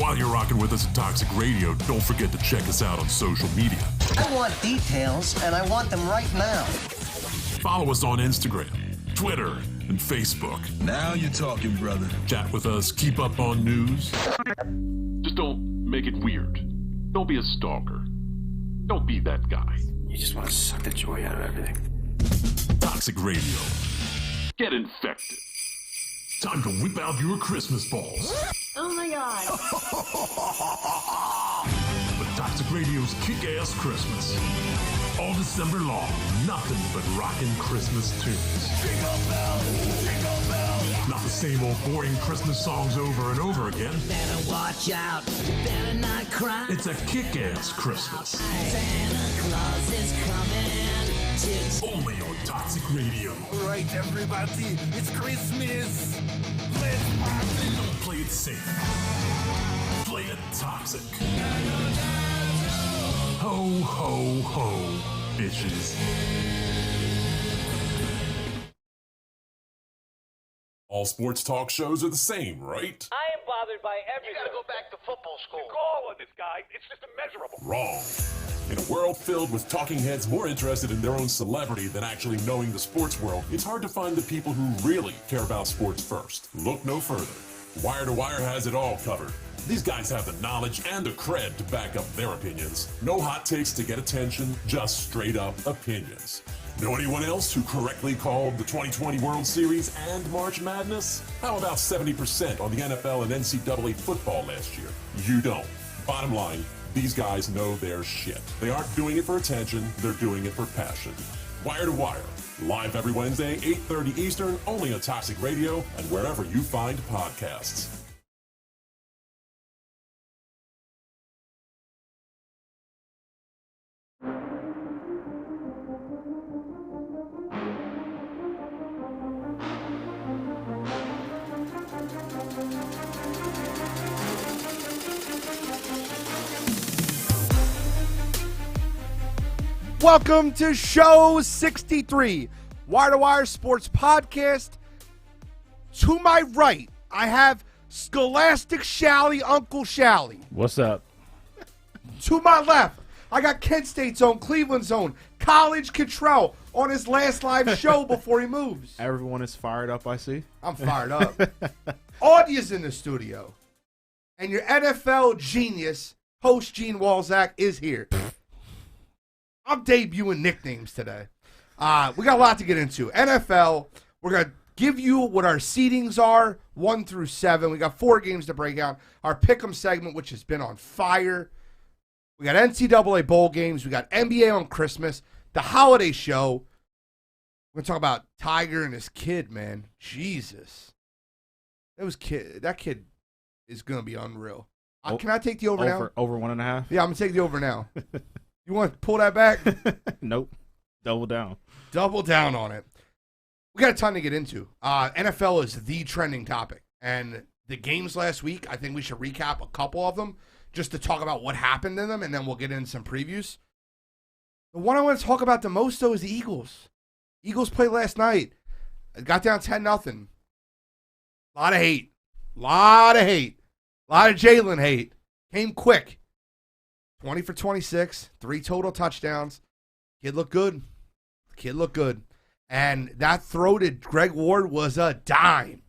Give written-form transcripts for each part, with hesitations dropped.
While you're rocking with us at Toxic Radio, don't forget to check us out on social media. I want details, and I want them right now. Follow us on Instagram, Twitter, and Facebook. Now you're talking, brother. Chat with us, keep up on news. Just don't make it weird. Don't be a stalker. Don't be that guy. You just want to suck the joy out of everything. Toxic Radio. Get infected. Time to whip out your Christmas balls. Oh my God. But Toxic Radio's Kick-Ass Christmas. All December long, nothing but rockin' Christmas tunes. Jingle bells, jingle bells. Not the same old boring Christmas songs over and over again. Better watch out, better not cry. It's a kick-ass Christmas. Santa Claus is coming to Only on Toxic Radio. All right, everybody, it's Christmas. Let's And don't play it safe. Play it toxic. Ho, ho, ho, bitches. All sports talk shows are the same, right? I am bothered by everything. You gotta go back to football school. All of this guy, it's just immeasurable. Wrong. In a world filled with talking heads more interested in their own celebrity than actually knowing the sports world, it's hard to find the people who really care about sports first. Look no further. Wire to Wire has it all covered. These guys have the knowledge and the cred to back up their opinions. No hot takes to get attention, just straight up opinions. Know anyone else who correctly called the 2020 World Series and March Madness? How about 70% on the NFL and NCAA football last year? You don't. Bottom line, these guys know their shit. They aren't doing it for attention, they're doing it for passion. Wire to Wire, live every Wednesday, 8:30 Eastern, only on Toxic Radio and wherever you find podcasts. Welcome to show 63, Wire to Wire Sports Podcast. To my right, I have Scholastic Shally, Uncle Shally. What's up? To my left, I got Kent State's own, Cleveland's own, College Control on his last live show before he moves. Everyone is fired up, I see. I'm fired up. Audience in the studio. And your NFL genius, host Gene Walzak, is here. I'm debuting nicknames today. We got a lot to get into. NFL, we're going to give you what our seedings are, 1 through 7. We got 4 games to break out. Our Pick'em segment, which has been on fire. We got NCAA bowl games. We got NBA on Christmas. The holiday show. We're going to talk about Tiger and his kid, man. Jesus. That kid is going to be unreal. Can I take the over now? Over 1.5? Yeah, I'm going to take the over now. You want to pull that back? Nope. Double down. Double down on it. We got a ton to get into. NFL is the trending topic. And the games last week, I think we should recap a couple of them just to talk about what happened in them, and then we'll get into some previews. The one I want to talk about the most, though, is the Eagles. Eagles played last night. It got down 10-0. A lot of hate. A lot of Jalen hate. Came quick. 20 for 26, 3 total touchdowns. Kid looked good. And that throw to Greg Ward was a dime.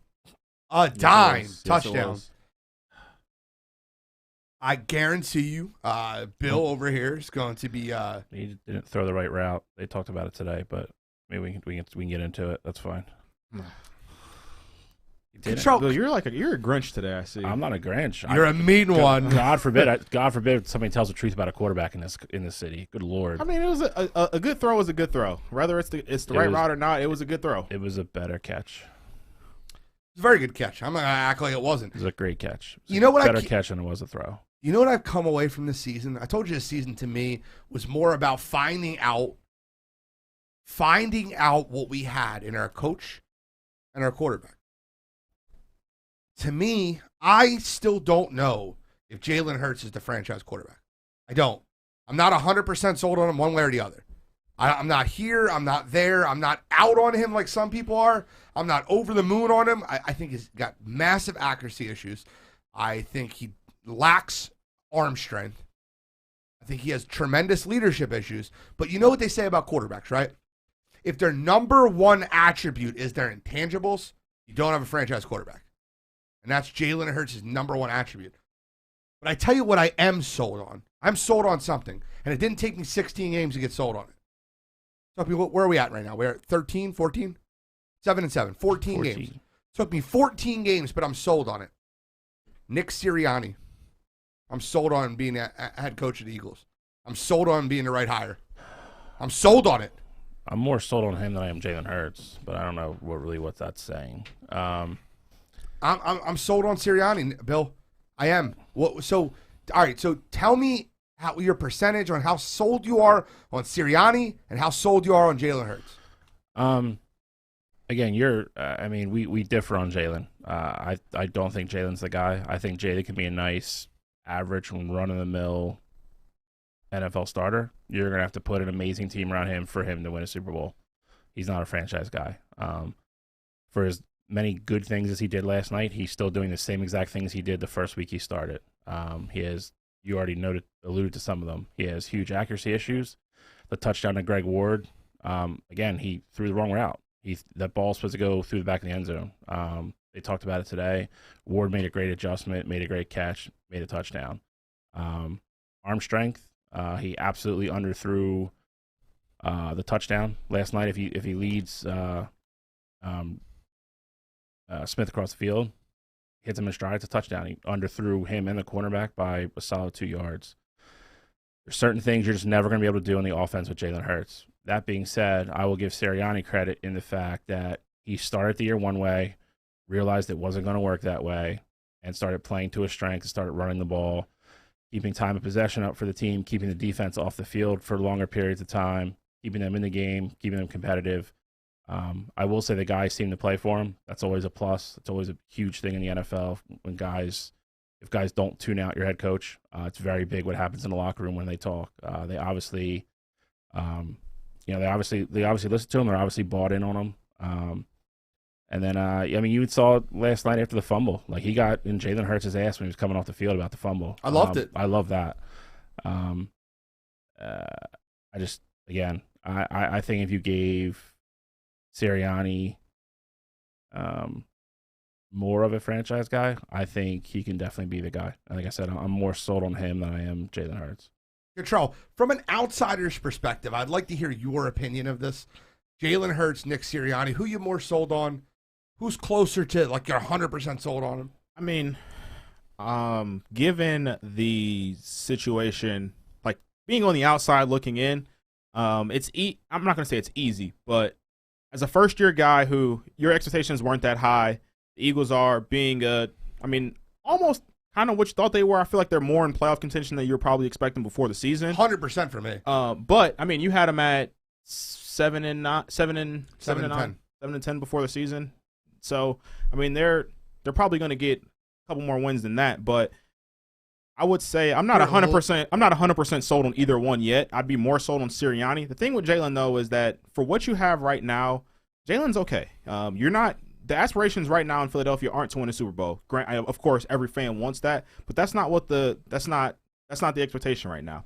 Touchdown. Yes, I guarantee you, Bill over here is going to be. He didn't throw the right route. They talked about it today, but maybe we can get into it. That's fine. Control. You're a Grinch today, I see. I'm not a Grinch. You're a mean one. God forbid somebody tells the truth about a quarterback in this city. Good Lord. I mean, it was a good throw was a good throw. Whether it's the right route or not, it was a good throw. It was a better catch. It's a very good catch. I'm not going to act like it wasn't. It was a great catch. You know what? Better catch than it was a throw. You know what I've come away from this season? I told you this season to me was more about finding out what we had in our coach and our quarterback. To me, I still don't know if Jalen Hurts is the franchise quarterback. I don't. I'm not 100% sold on him one way or the other. I'm not here. I'm not there. I'm not out on him like some people are. I'm not over the moon on him. I think he's got massive accuracy issues. I think lacks arm strength. I think he has tremendous leadership issues. But you know what they say about quarterbacks, right? If their number one attribute is their intangibles, you don't have a franchise quarterback. And that's Jalen Hurts' number one attribute. But I tell you what I am sold on. I'm sold on something. And it didn't take me 16 games to get sold on it. So where are we at right now? We're at 13, 14? 7-7. 14 games. Took me 14 games, but I'm sold on it. Nick Sirianni. I'm sold on being a head coach of the Eagles. I'm sold on being the right hire. I'm sold on it. I'm more sold on him than I am Jalen Hurts, but I don't know what that's saying. I'm sold on Sirianni, Bill. I am. All right. So tell me your percentage on how sold you are on Sirianni and how sold you are on Jalen Hurts. Again, we differ on Jalen. I don't think Jalen's the guy. I think Jalen can be a nice, average, run-of-the-mill NFL starter. You're going to have to put an amazing team around him for him to win a Super Bowl. He's not a franchise guy. For as many good things as he did last night, he's still doing the same exact things he did the first week he started. You already alluded to some of them. He has huge accuracy issues. The touchdown to Greg Ward, again, he threw the wrong route. That ball's supposed to go through the back of the end zone. They talked about it today. Ward made a great adjustment, made a great catch, made a touchdown. Arm strength, he absolutely underthrew the touchdown last night. If he leads Smith across the field, hits him in stride, it's a touchdown. He underthrew him and the cornerback by a solid 2 yards. There's certain things you're just never going to be able to do in the offense with Jalen Hurts. That being said, I will give Sirianni credit in the fact that he started the year one way, realized it wasn't going to work that way, and started playing to his strengths, started running the ball, keeping time of possession up for the team, keeping the defense off the field for longer periods of time, keeping them in the game, keeping them competitive. I will say the guys seem to play for him. That's always a plus. It's always a huge thing in the NFL when if guys don't tune out your head coach. It's very big what happens in the locker room when they talk. They obviously listen to him. They're obviously bought in on him. And then, you saw it last night after the fumble. Like, he got in Jalen Hurts' ass when he was coming off the field about the fumble. I loved it. I love that. I think if you gave Sirianni more of a franchise guy, I think he can definitely be the guy. And like I said, I'm more sold on him than I am Jalen Hurts. Control. From an outsider's perspective, I'd like to hear your opinion of this. Jalen Hurts, Nick Sirianni, who you more sold on? Who's closer to, like, you're 100% sold on him? I mean, given the situation, like, being on the outside looking in, I'm not going to say it's easy, but as a first-year guy who your expectations weren't that high, the Eagles are being almost kind of what you thought they were. I feel like they're more in playoff contention than you were probably expecting before the season. 100% for me. But I mean, you had them at 7-10 before the season. So I mean, they're probably going to get a couple more wins than that. But I would say I'm not 100%. I'm not 100% sold on either one yet. I'd be more sold on Sirianni. The thing with Jalen though is that for what you have right now, Jalen's okay. You're not. The aspirations right now in Philadelphia aren't to win a Super Bowl. Of course, every fan wants that, but that's not the expectation right now.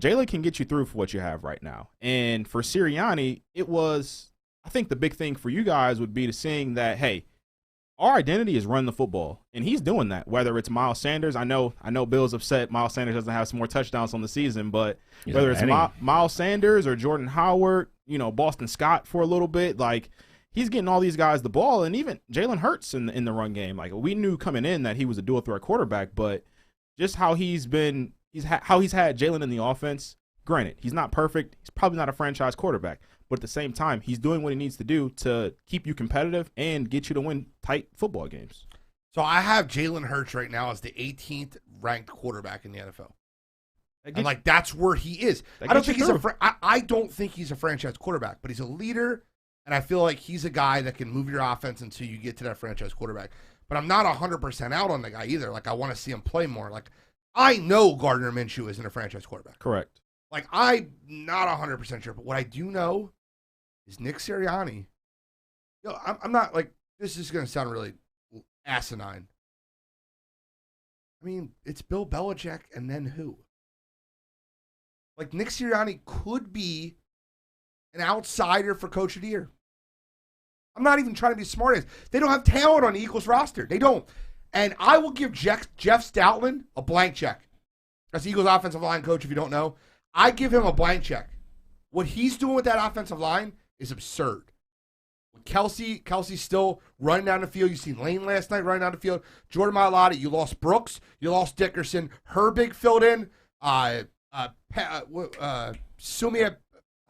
Jalen can get you through for what you have right now. And for Sirianni, I think the big thing for you guys would be to seeing that, hey, our identity is run the football, and he's doing that. Whether it's Miles Sanders, I know Bill's upset Miles Sanders doesn't have some more touchdowns on the season, but whether it's Miles Sanders or Jordan Howard, Boston Scott for a little bit, like, he's getting all these guys the ball, and even Jalen Hurts in the run game. Like, we knew coming in that he was a dual threat quarterback, but just how he's had Jalen in the offense. Granted, he's not perfect. He's probably not a franchise quarterback, but at the same time, he's doing what he needs to do to keep you competitive and get you to win tight football games. So I have Jalen Hurts right now as the 18th ranked quarterback in the NFL. And like, that's where he is. I don't think he's a franchise quarterback, but he's a leader. And I feel like he's a guy that can move your offense until you get to that franchise quarterback. But I'm not 100% out on the guy either. Like, I want to see him play more. Like, I know Gardner Minshew isn't a franchise quarterback. Correct. Like, I'm not 100% sure. But what I do know is Nick Sirianni. I'm not, like, this is going to sound really asinine. I mean, it's Bill Belichick and then who? Like, Nick Sirianni could be an outsider for Coach of the Year. I'm not even trying to be smart. They don't have talent on the Eagles roster. They don't. And I will give Jeff Stoutland a blank check. That's the Eagles offensive line coach, if you don't know. I give him a blank check. What he's doing with that offensive line is absurd. Kelsey's still running down the field. You've seen Lane last night running down the field. Jordan Mailata, you lost Brooks. You lost Dickerson. Herbig filled in. Sumia,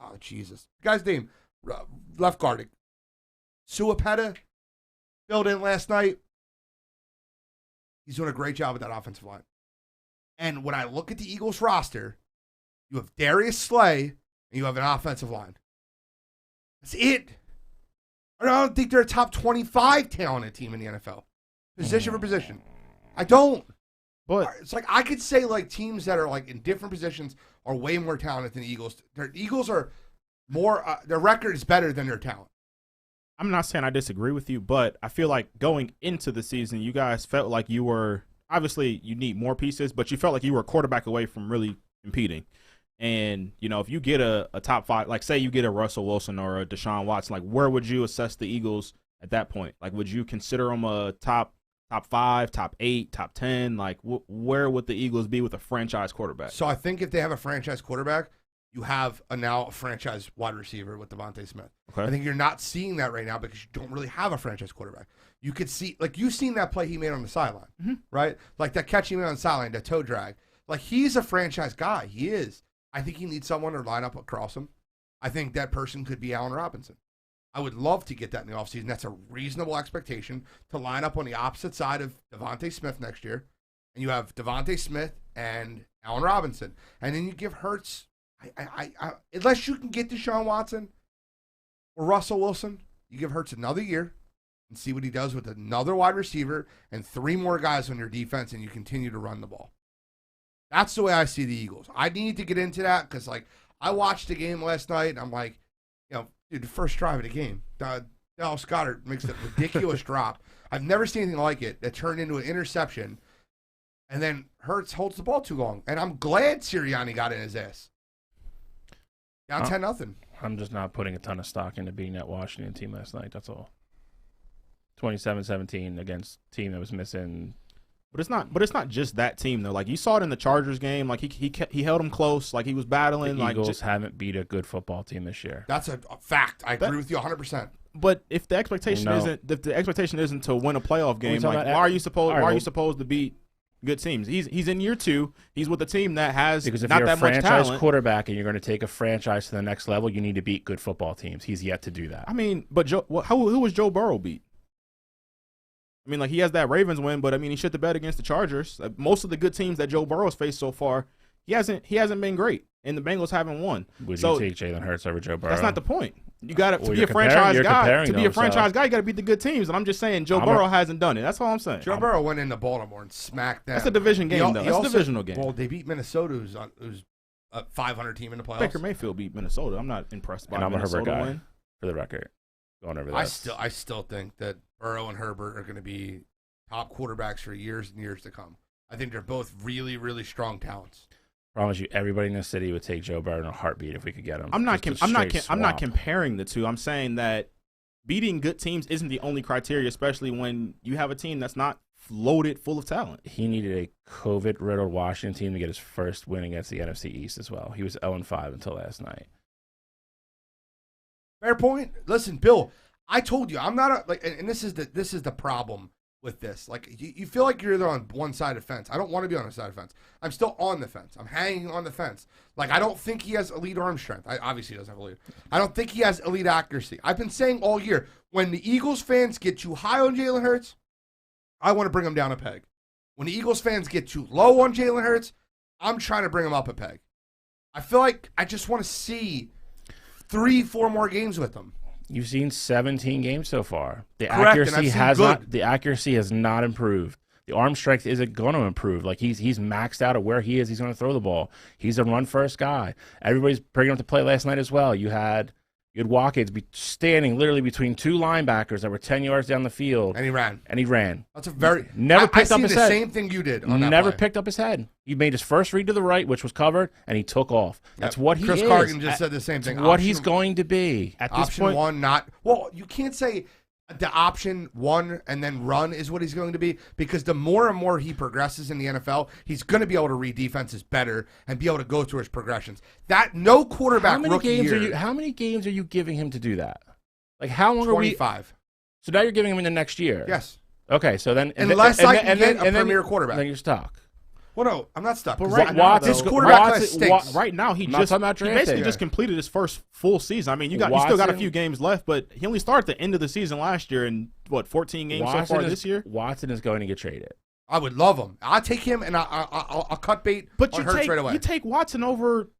oh, Jesus. The guy's name, left guard. Suapeta filled in last night. He's doing a great job with that offensive line. And when I look at the Eagles roster, you have Darius Slay and you have an offensive line. That's it. I don't think they're a top 25 talented team in the NFL. Position for position. I don't. But it's like I could say like teams that are like in different positions are way more talented than the Eagles. The Eagles are more, their record is better than their talent. I'm not saying I disagree with you, but I feel like going into the season, you guys felt like you were, obviously you need more pieces, but you felt like you were a quarterback away from really competing. And, you know, if you get a top five, like say you get a Russell Wilson or a Deshaun Watson, like where would you assess the Eagles at that point? Like would you consider them a top 5, top 8, top 10? Like where would the Eagles be with a franchise quarterback? So I think if they have a franchise quarterback, you have now a franchise wide receiver with Devontae Smith. Okay. I think you're not seeing that right now because you don't really have a franchise quarterback. You could see, like you've seen that play he made on the sideline, right? Like that catch he made on the sideline, the toe drag. Like he's a franchise guy. He is. I think he needs someone to line up across him. I think that person could be Allen Robinson. I would love to get that in the offseason. That's a reasonable expectation to line up on the opposite side of Devontae Smith next year. And you have Devontae Smith and Allen Robinson. And then you give Hurts, unless you can get Deshaun Watson or Russell Wilson, you give Hurts another year and see what he does with another wide receiver and 3 more guys on your defense, and you continue to run the ball. That's the way I see the Eagles. I need to get into that because, like, I watched the game last night, and I'm like, you know, dude, the first drive of the game, Dallas Goedert makes a ridiculous drop. I've never seen anything like it that turned into an interception, and then Hurts holds the ball too long. And I'm glad Sirianni got in his ass. Down 10-0. I'm just not putting a ton of stock into beating that Washington team last night. That's all. 27-17 against a team that was missing. But it's not just that team though. Like you saw it in the Chargers game. Like he held them close. Like he was battling. The Eagles just haven't beat a good football team this year. That's a fact. I agree with you 100%. But if the expectation isn't to win a playoff game, like why are you supposed to beat good teams? He's in year 2. He's with a team that has because if not you're that a much franchise talent. quarterback and you're going to take a franchise to the next level, you need to beat good football teams. He's yet to do that. I mean, but who was Joe Burrow beat? I mean, like he has that Ravens win, but I mean he shit the bed against the Chargers. Most of the good teams that Joe Burrow's faced so far, he hasn't been great, and the Bengals haven't won. Would you take Jalen Hurts over Joe Burrow? That's not the point. You got to be a franchise guy. To be a franchise guy, you got to beat the good teams. And I'm just saying, Joe Burrow hasn't done it. That's all I'm saying. Joe Burrow went into Baltimore and smacked them. That's a division game, though. That's a divisional game. Well, they beat Minnesota, who's a 500 team in the playoffs. Baker Mayfield beat Minnesota. I'm not impressed by and I'm Minnesota a Herbert guy, win. for the record. Going over that. I still think that Burrow and Herbert are going to be top quarterbacks for years and years to come. I think they're both really, really strong talents. Promise you, everybody in the city would take Joe Burrow in a heartbeat if we could get him. I'm not comparing the two. I'm saying that beating good teams isn't the only criteria, especially when you have a team that's not loaded full of talent. He needed a COVID-riddled Washington team to get his first win against the NFC East as well. He was 0-5 until last night. Fair point. Listen, Bill, I told you I'm not and this is the problem with this. Like you feel like you're either on one side of the fence. I don't want to be on a side of the fence. I'm still on the fence. I'm hanging on the fence. Like I don't think he has elite arm strength. Obviously he doesn't have elite. I don't think he has elite accuracy. I've been saying all year when the Eagles fans get too high on Jalen Hurts, I want to bring him down a peg. When the Eagles fans get too low on Jalen Hurts, I'm trying to bring him up a peg. I feel like I just want to see 3-4 more games with him. You've seen 17 games so far. The Correct, accuracy has not improved. The arm strength isn't going to improve. Like he's maxed out at where he is. He's going to throw the ball. He's a run first guy. Everybody's bringing him to play last night as well. You had You had Watkins standing literally between two linebackers that were 10 yards down the field. And he ran. That's a very never picked up his head. Same thing you did on that Never play. picked up his head. He made his first read to the right, which was covered, and he took off. That's what he Chris is. Cargan just said the same thing. What he's going to be. At this Option point, one, not well. You can't say the option one and then run is what he's going to be, because the more and more he progresses in the NFL, he's going to be able to read defenses better and be able to go through his progressions. That no quarterback How many rookie games year. How many games are you giving him to do that? Like how long 25. are we? So now you're giving him in the next year. Yes. Okay, so then Unless I can get a premier quarterback. Then you're stuck. Well, no, I'm not stuck. But Right right now, now, this though, quarterback Watson- class stinks. right now he Not just talking about he draft basically day. just completed his first full season. I mean, you still got a Watson- few games left, but he only started at the end of the season last year, and 14 games so far this year. Watson is going to get traded. I would love him. I'll take him and I'll cut bait But on you Hurts take right away. you take Watson over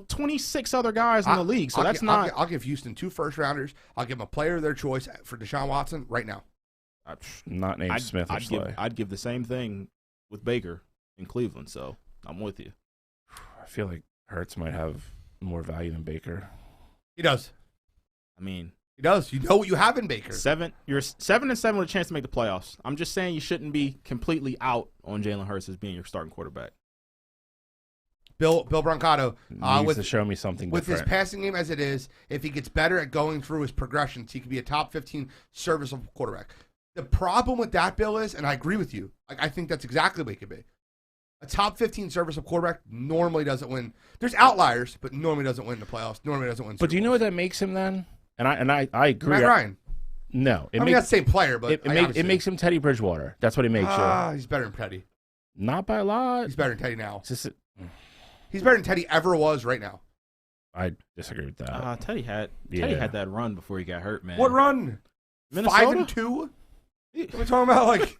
26 other guys in the league, so that's not. I'll give Houston 2 first-rounders. I'll give them a player of their choice for Deshaun Watson right now. Not named Smith or Slay. I'd give the same thing with Baker in Cleveland, so I'm with you. I feel like Hurts might have more value than Baker. He does. I mean, He does. You know what you have in Baker. you're 7-7 with a chance to make the playoffs. I'm just saying you shouldn't be completely out on Jalen Hurts as being your starting quarterback. Bill Brancato Needs to show me something with different. his passing game as it is. If he gets better at going through his progressions, he could be a top 15 serviceable quarterback. The problem with that, Bill, is, and I agree with you, I think that's exactly what he could be. A top 15 serviceable quarterback normally doesn't win. There's outliers, but normally doesn't win the playoffs. Normally doesn't win. But do you know what that makes him then? And I agree. Matt Ryan. No, I mean, that's the same player, but it makes him Teddy Bridgewater. That's what he makes you. He's better than Teddy. Not by a lot. He's better than Teddy now. It's just, He's better than Teddy ever was right now. I disagree with that. Teddy had that run before he got hurt, man. What run? Minnesota? 5-2? What are we talking about? Like,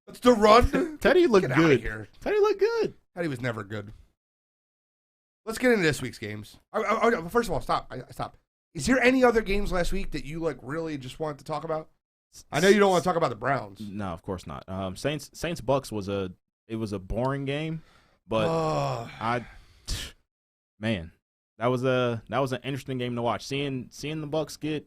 that's the run? Teddy looked Get outta good. here. Teddy looked good. Teddy was never good. Let's get into this week's games. First of all, stop. Is there any other games last week that you really just wanted to talk about? I know you don't want to talk about the Browns. No, of course not. Saints Bucks was a boring game, but that was an interesting game to watch. Seeing the Bucks get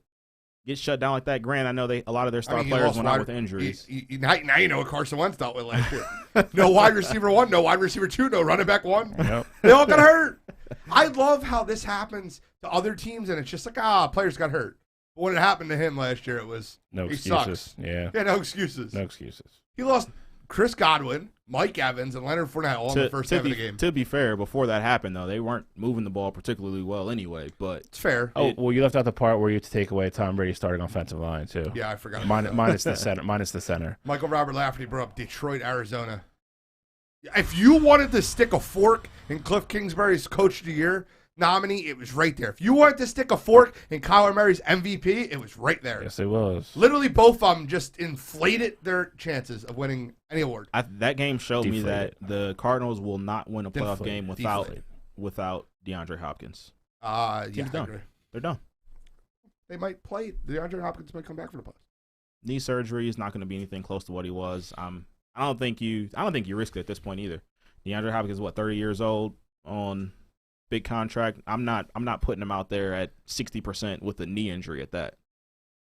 shut down like that. Granted, I know a lot of their star players went out with injuries. Now you know what Carson Wentz dealt with last year. No wide receiver 1, no wide receiver 2, no running back 1. Yep. They all got hurt. I love how this happens to other teams, and it's just like, players got hurt. But when it happened to him last year, it was No he excuses. sucks. Yeah, no excuses. no excuses. He lost Chris Godwin, Mike Evans, and Leonard Fournette all in the first half of the game. To be fair, before that happened, though, they weren't moving the ball particularly well anyway. But It's fair. Oh, well, you left out the part where you had to take away Tom Brady's starting offensive line too. Yeah, I forgot. about that. Minus the center. Minus the center. Michael Robert Lafferty brought up Detroit, Arizona. If you wanted to stick a fork in Cliff Kingsbury's Coach of the Year nominee, it was right there. If you wanted to stick a fork in Kyler Murray's MVP, it was right there. Yes, it was. Literally, both of them just inflated their chances of winning any award. that game showed me that Deflated. the Cardinals will not win a playoff Deflated. game without DeAndre Hopkins. Yeah, I He's done. agree. They're done. They might play. DeAndre Hopkins might come back for the playoffs. Knee surgery is not going to be anything close to what he was. I don't think you risk it at this point either. DeAndre Hopkins is 30 years old on big contract. I'm not putting him out there at 60% with a knee injury at that.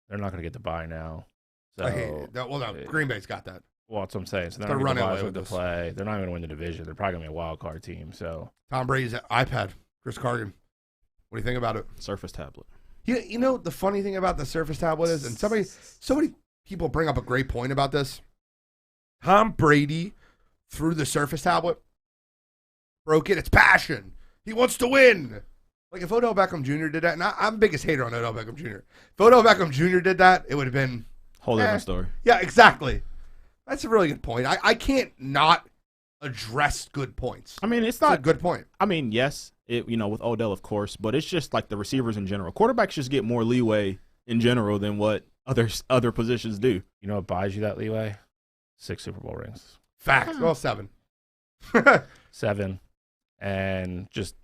They're not going to get the bye now. So, I hate it. Well, no, Green Bay's got that. well, that's what I'm saying. So they're They're not going running to away with the this. play. They're not going to win the division. They're probably going to be a wild card team. So Tom Brady's iPad. Chris Cargan. What do you think about it? Surface tablet. You know the funny thing about the Surface tablet is, and so many people bring up a great point about this. Tom Brady threw the Surface tablet, broke it. It's passion. He wants to win. Like if Odell Beckham Jr. did that, and I'm the biggest hater on Odell Beckham Jr. If Odell Beckham Jr. did that, it would have been Whole different story. Yeah, exactly. That's a really good point. I can't not address good points. I mean, It's a good point. I mean, yes, with Odell, of course, but it's just like the receivers in general. Quarterbacks just get more leeway in general than what other positions do. you know what buys you that leeway? 6 Super Bowl rings. Facts. Well, 7. 7, and just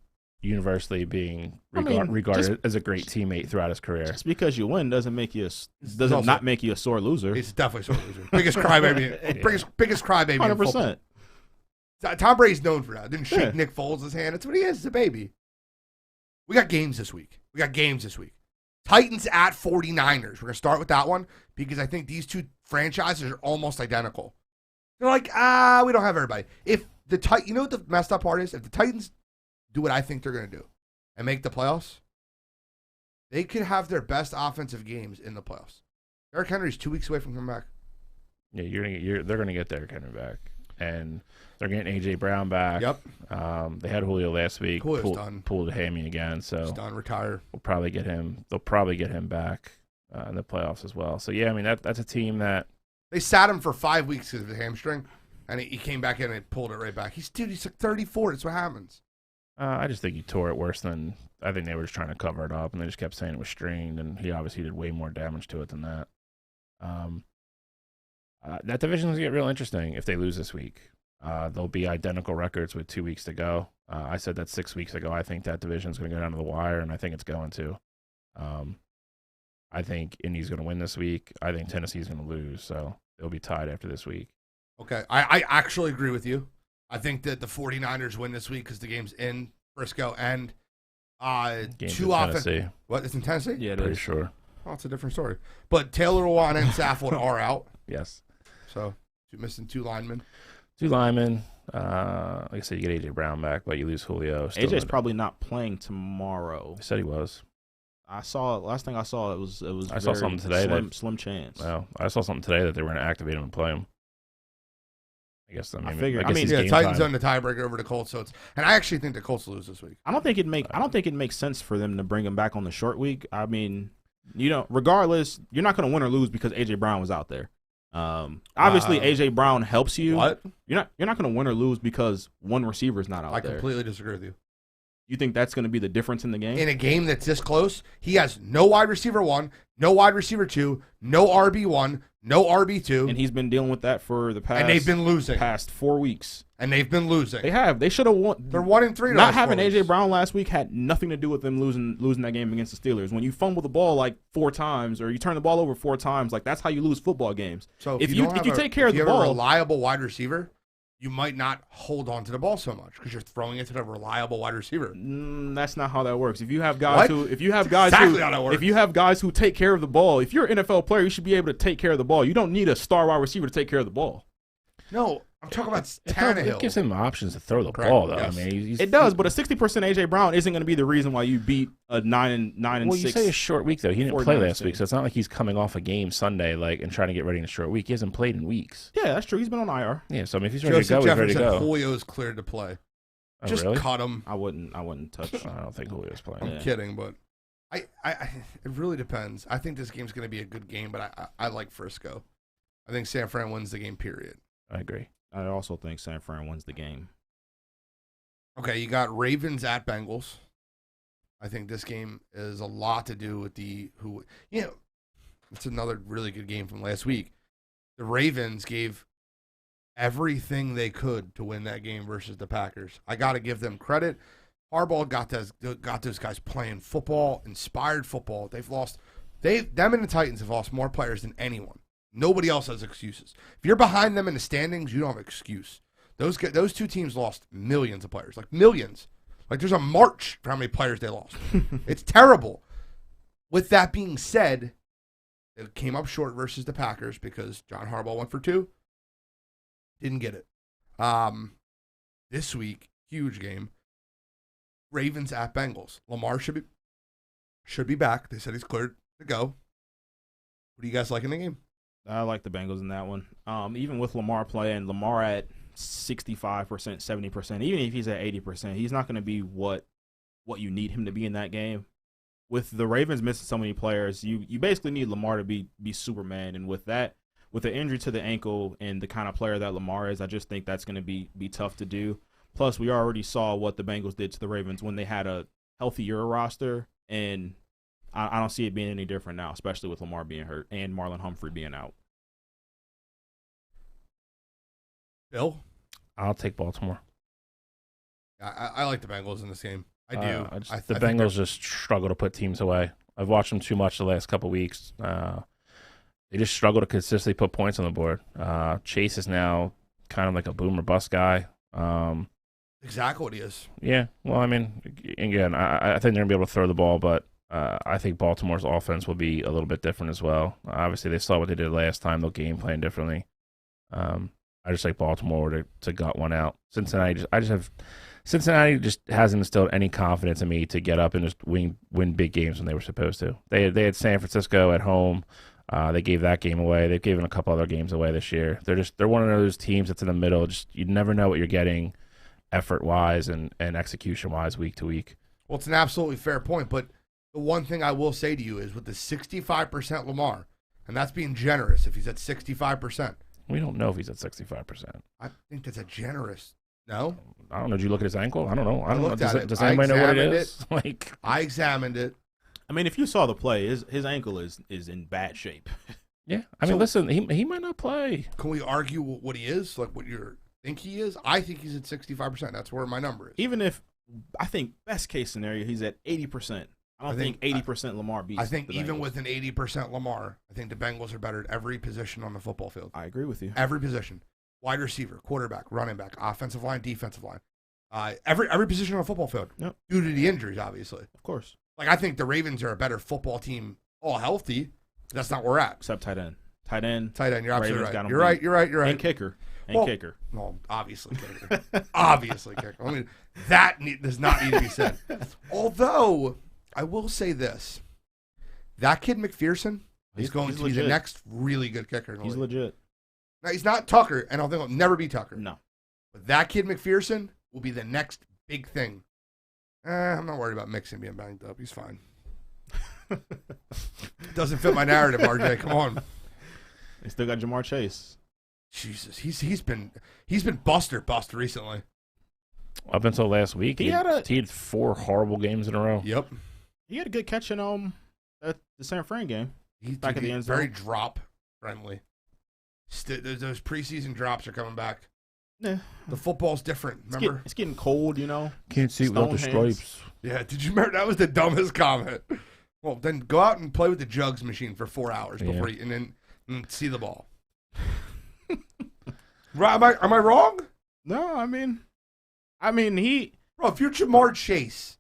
universally being regarded as a great teammate throughout his career. Just because you win doesn't make you also- not make you a sore loser. He's definitely sort of loser. Biggest crybaby. Biggest crybaby. in 100%. football. Tom Brady's known for that. Didn't shake Yeah. Nick Foles' hand. That's what he is. He's a baby. We got games this week. Titans at 49ers. We're going to start with that one because I think these two franchises are almost identical. They're like, we don't have everybody. If the you know what the messed up part is? If the Titans do what I think they're going to do and make the playoffs, they could have their best offensive games in the playoffs. Derrick Henry's 2 weeks away from coming back. Yeah, they're going to get Derrick Henry back. And they're getting A.J. Brown back. Yep. They had Julio last week. Julio's done. Pulled a hammy again. So he's done, retire. They'll probably get him back in the playoffs as well. So, yeah, I mean, that's a team that. They sat him for 5 weeks because of his hamstring, and he came back in and pulled it right back. He's like 34. That's what happens. I just think he tore it worse than. I think they were just trying to cover it up, and they just kept saying it was strained, and he obviously did way more damage to it than that. That division is going to get real interesting if they lose this week. They'll be identical records with 2 weeks to go. I said that 6 weeks ago. I think that division is going to go down to the wire, and I think it's going to. I think Indy's going to win this week. I think Tennessee's going to lose, so they'll be tied after this week. Okay, I actually agree with you. I think that the 49ers win this week because the game's in Frisco and two offense. What, it's in Tennessee? Yeah, pretty sure. Oh, it's a different story. But Taylor Lewan and Saffold are out. Yes. So you're missing two linemen. Like I said, you get A.J. Brown back, but you lose Julio. AJ's probably not playing tomorrow. They said he was. I saw it. Last thing I saw, it was. I saw something today. Slim chance. Well, I saw something today that they were going to activate him and play him. I guess. I figured. Titans on the tiebreaker over the Colts. And I actually think the Colts lose this week. I don't think it makes sense for them to bring him back on the short week. I mean, regardless, you're not going to win or lose because A.J. Brown was out there. Obviously, A.J. Brown helps you. What? You're not going to win or lose because one receiver is not out there. I completely disagree with you. You think that's going to be the difference in the game? In a game that's this close, he has no wide receiver 1, no wide receiver 2, no RB1, no RB2. And he's been dealing with that for the past. And they've been losing. Past 4 weeks. And they've been losing. They have. They should have won. They're 1-3. Not having A.J. Brown last week had nothing to do with them losing that game against the Steelers. When you fumble the ball like 4 times or you turn the ball over 4 times, like that's how you lose football games. So if you take care of the ball, if you have a reliable wide receiver, you might not hold on to the ball so much because you're throwing it to the reliable wide receiver. That's not how that works. If you have guys who take care of the ball, if you're an NFL player, you should be able to take care of the ball. You don't need a star wide receiver to take care of the ball. No, I'm talking about Tannehill. It gives him options to throw the ball, though. Yes. I mean, it does, but a 60% A.J. Brown isn't going to be the reason why you beat a 9-6. Well, you say a short week though. He didn't play last week, so it's not like he's coming off a game Sunday and trying to get ready in a short week. He hasn't played in weeks. Yeah, that's true. He's been on IR. Yeah, so I mean, if he's ready to go, he's ready to go. Julio's cleared to play. Oh, Just really? cut him. I wouldn't touch. I don't think Julio's playing. I'm kidding, but I it really depends. I think this game's going to be a good game, but I like Frisco. I think San Fran wins the game. Period. I agree. I also think San Fran wins the game. Okay, you got Ravens at Bengals. I think this game is a lot to do with it's another really good game from last week. The Ravens gave everything they could to win that game versus the Packers. I got to give them credit. Harbaugh got those guys playing football, inspired football. Them and the Titans have lost more players than anyone. Nobody else has excuses. If you're behind them in the standings, you don't have an excuse. Those two teams lost millions of players, like millions. Like there's a march for how many players they lost. It's terrible. With that being said, it came up short versus the Packers because John Harbaugh went for 2. Didn't get it. This week, huge game. Ravens at Bengals. Lamar should be back. They said he's cleared to go. What do you guys like in the game? I like the Bengals in that one. Even with Lamar playing, Lamar at 65%, 70%, even if he's at 80%, he's not going to be what you need him to be in that game. With the Ravens missing so many players, you basically need Lamar to be Superman. And with that, with the injury to the ankle and the kind of player that Lamar is, I just think that's going to be tough to do. Plus, we already saw what the Bengals did to the Ravens when they had a healthier roster, and I don't see it being any different now, especially with Lamar being hurt and Marlon Humphrey being out. Bill? I'll take Baltimore. I like the Bengals in this game. I do. The Bengals just struggle to put teams away. I've watched them too much the last couple weeks. They just struggle to consistently put points on the board. Chase is now kind of like a boom or bust guy. Exactly what he is. Yeah. Well, I mean, again, I think they're going to be able to throw the ball, but I think Baltimore's offense will be a little bit different as well. Obviously, they saw what they did last time. They'll game plan differently. I just like Baltimore to gut one out. Cincinnati just hasn't instilled any confidence in me to get up and just win big games when they were supposed to. They had San Francisco at home. They gave that game away. They've given a couple other games away this year. They're one of those teams that's in the middle. Just you never know what you're getting, effort wise and execution wise, week to week. Well, it's an absolutely fair point, but the one thing I will say to you is with the 65% Lamar, and that's being generous if he's at 65%. We don't know if he's at 65%. I think that's a generous. No? I don't know. Did you look at his ankle? I don't know. I looked at it. Does anybody know what it is? I examined it. I mean, if you saw the play, his ankle is in bad shape. Yeah. I mean, listen, he might not play. Can we argue what he is? Like what you think he is? I think he's at 65%. That's where my number is. Even if, I think best case scenario, he's at 80%. I don't think 80% Lamar beats. I think the even Bengals. with an 80% Lamar, I think the Bengals are better at every position on the football field. I agree with you. Every position. Wide receiver, quarterback, running back, offensive line, defensive line. Every position on the football field. Yep. Due to the injuries, obviously. Of course. Like, I think the Ravens are a better football team all healthy. That's not where we're at. Except tight end. Tight end. You're absolutely Ravens right. got 'em You're right. beat. You're right. You're right. And kicker. Well, obviously kicker. Obviously kicker. I mean, that does not need to be said. Although, I will say this. That kid McPherson is going to be the next really good kicker. He's legit. Now, he's not Tucker, and I don't think he'll never be Tucker. No. But that kid McPherson will be the next big thing. I'm not worried about Mixon being banged up. He's fine. Doesn't fit my narrative, RJ. Come on. They still got Jamar Chase. Jesus, he's been buster recently. Up until last week, he had 4 horrible games in a row. Yep. He had a good catch in at the San Fran game. He's back at the end zone. Very drop friendly. Those preseason drops are coming back. Yeah. The football's different. Remember, it's getting cold. Can't see without the stripes. Yeah. Did you remember that was the dumbest comment? Well, then go out and play with the jugs machine for 4 hours before and then see the ball. Am I wrong? No, I mean he. Bro, if you're Jamar Chase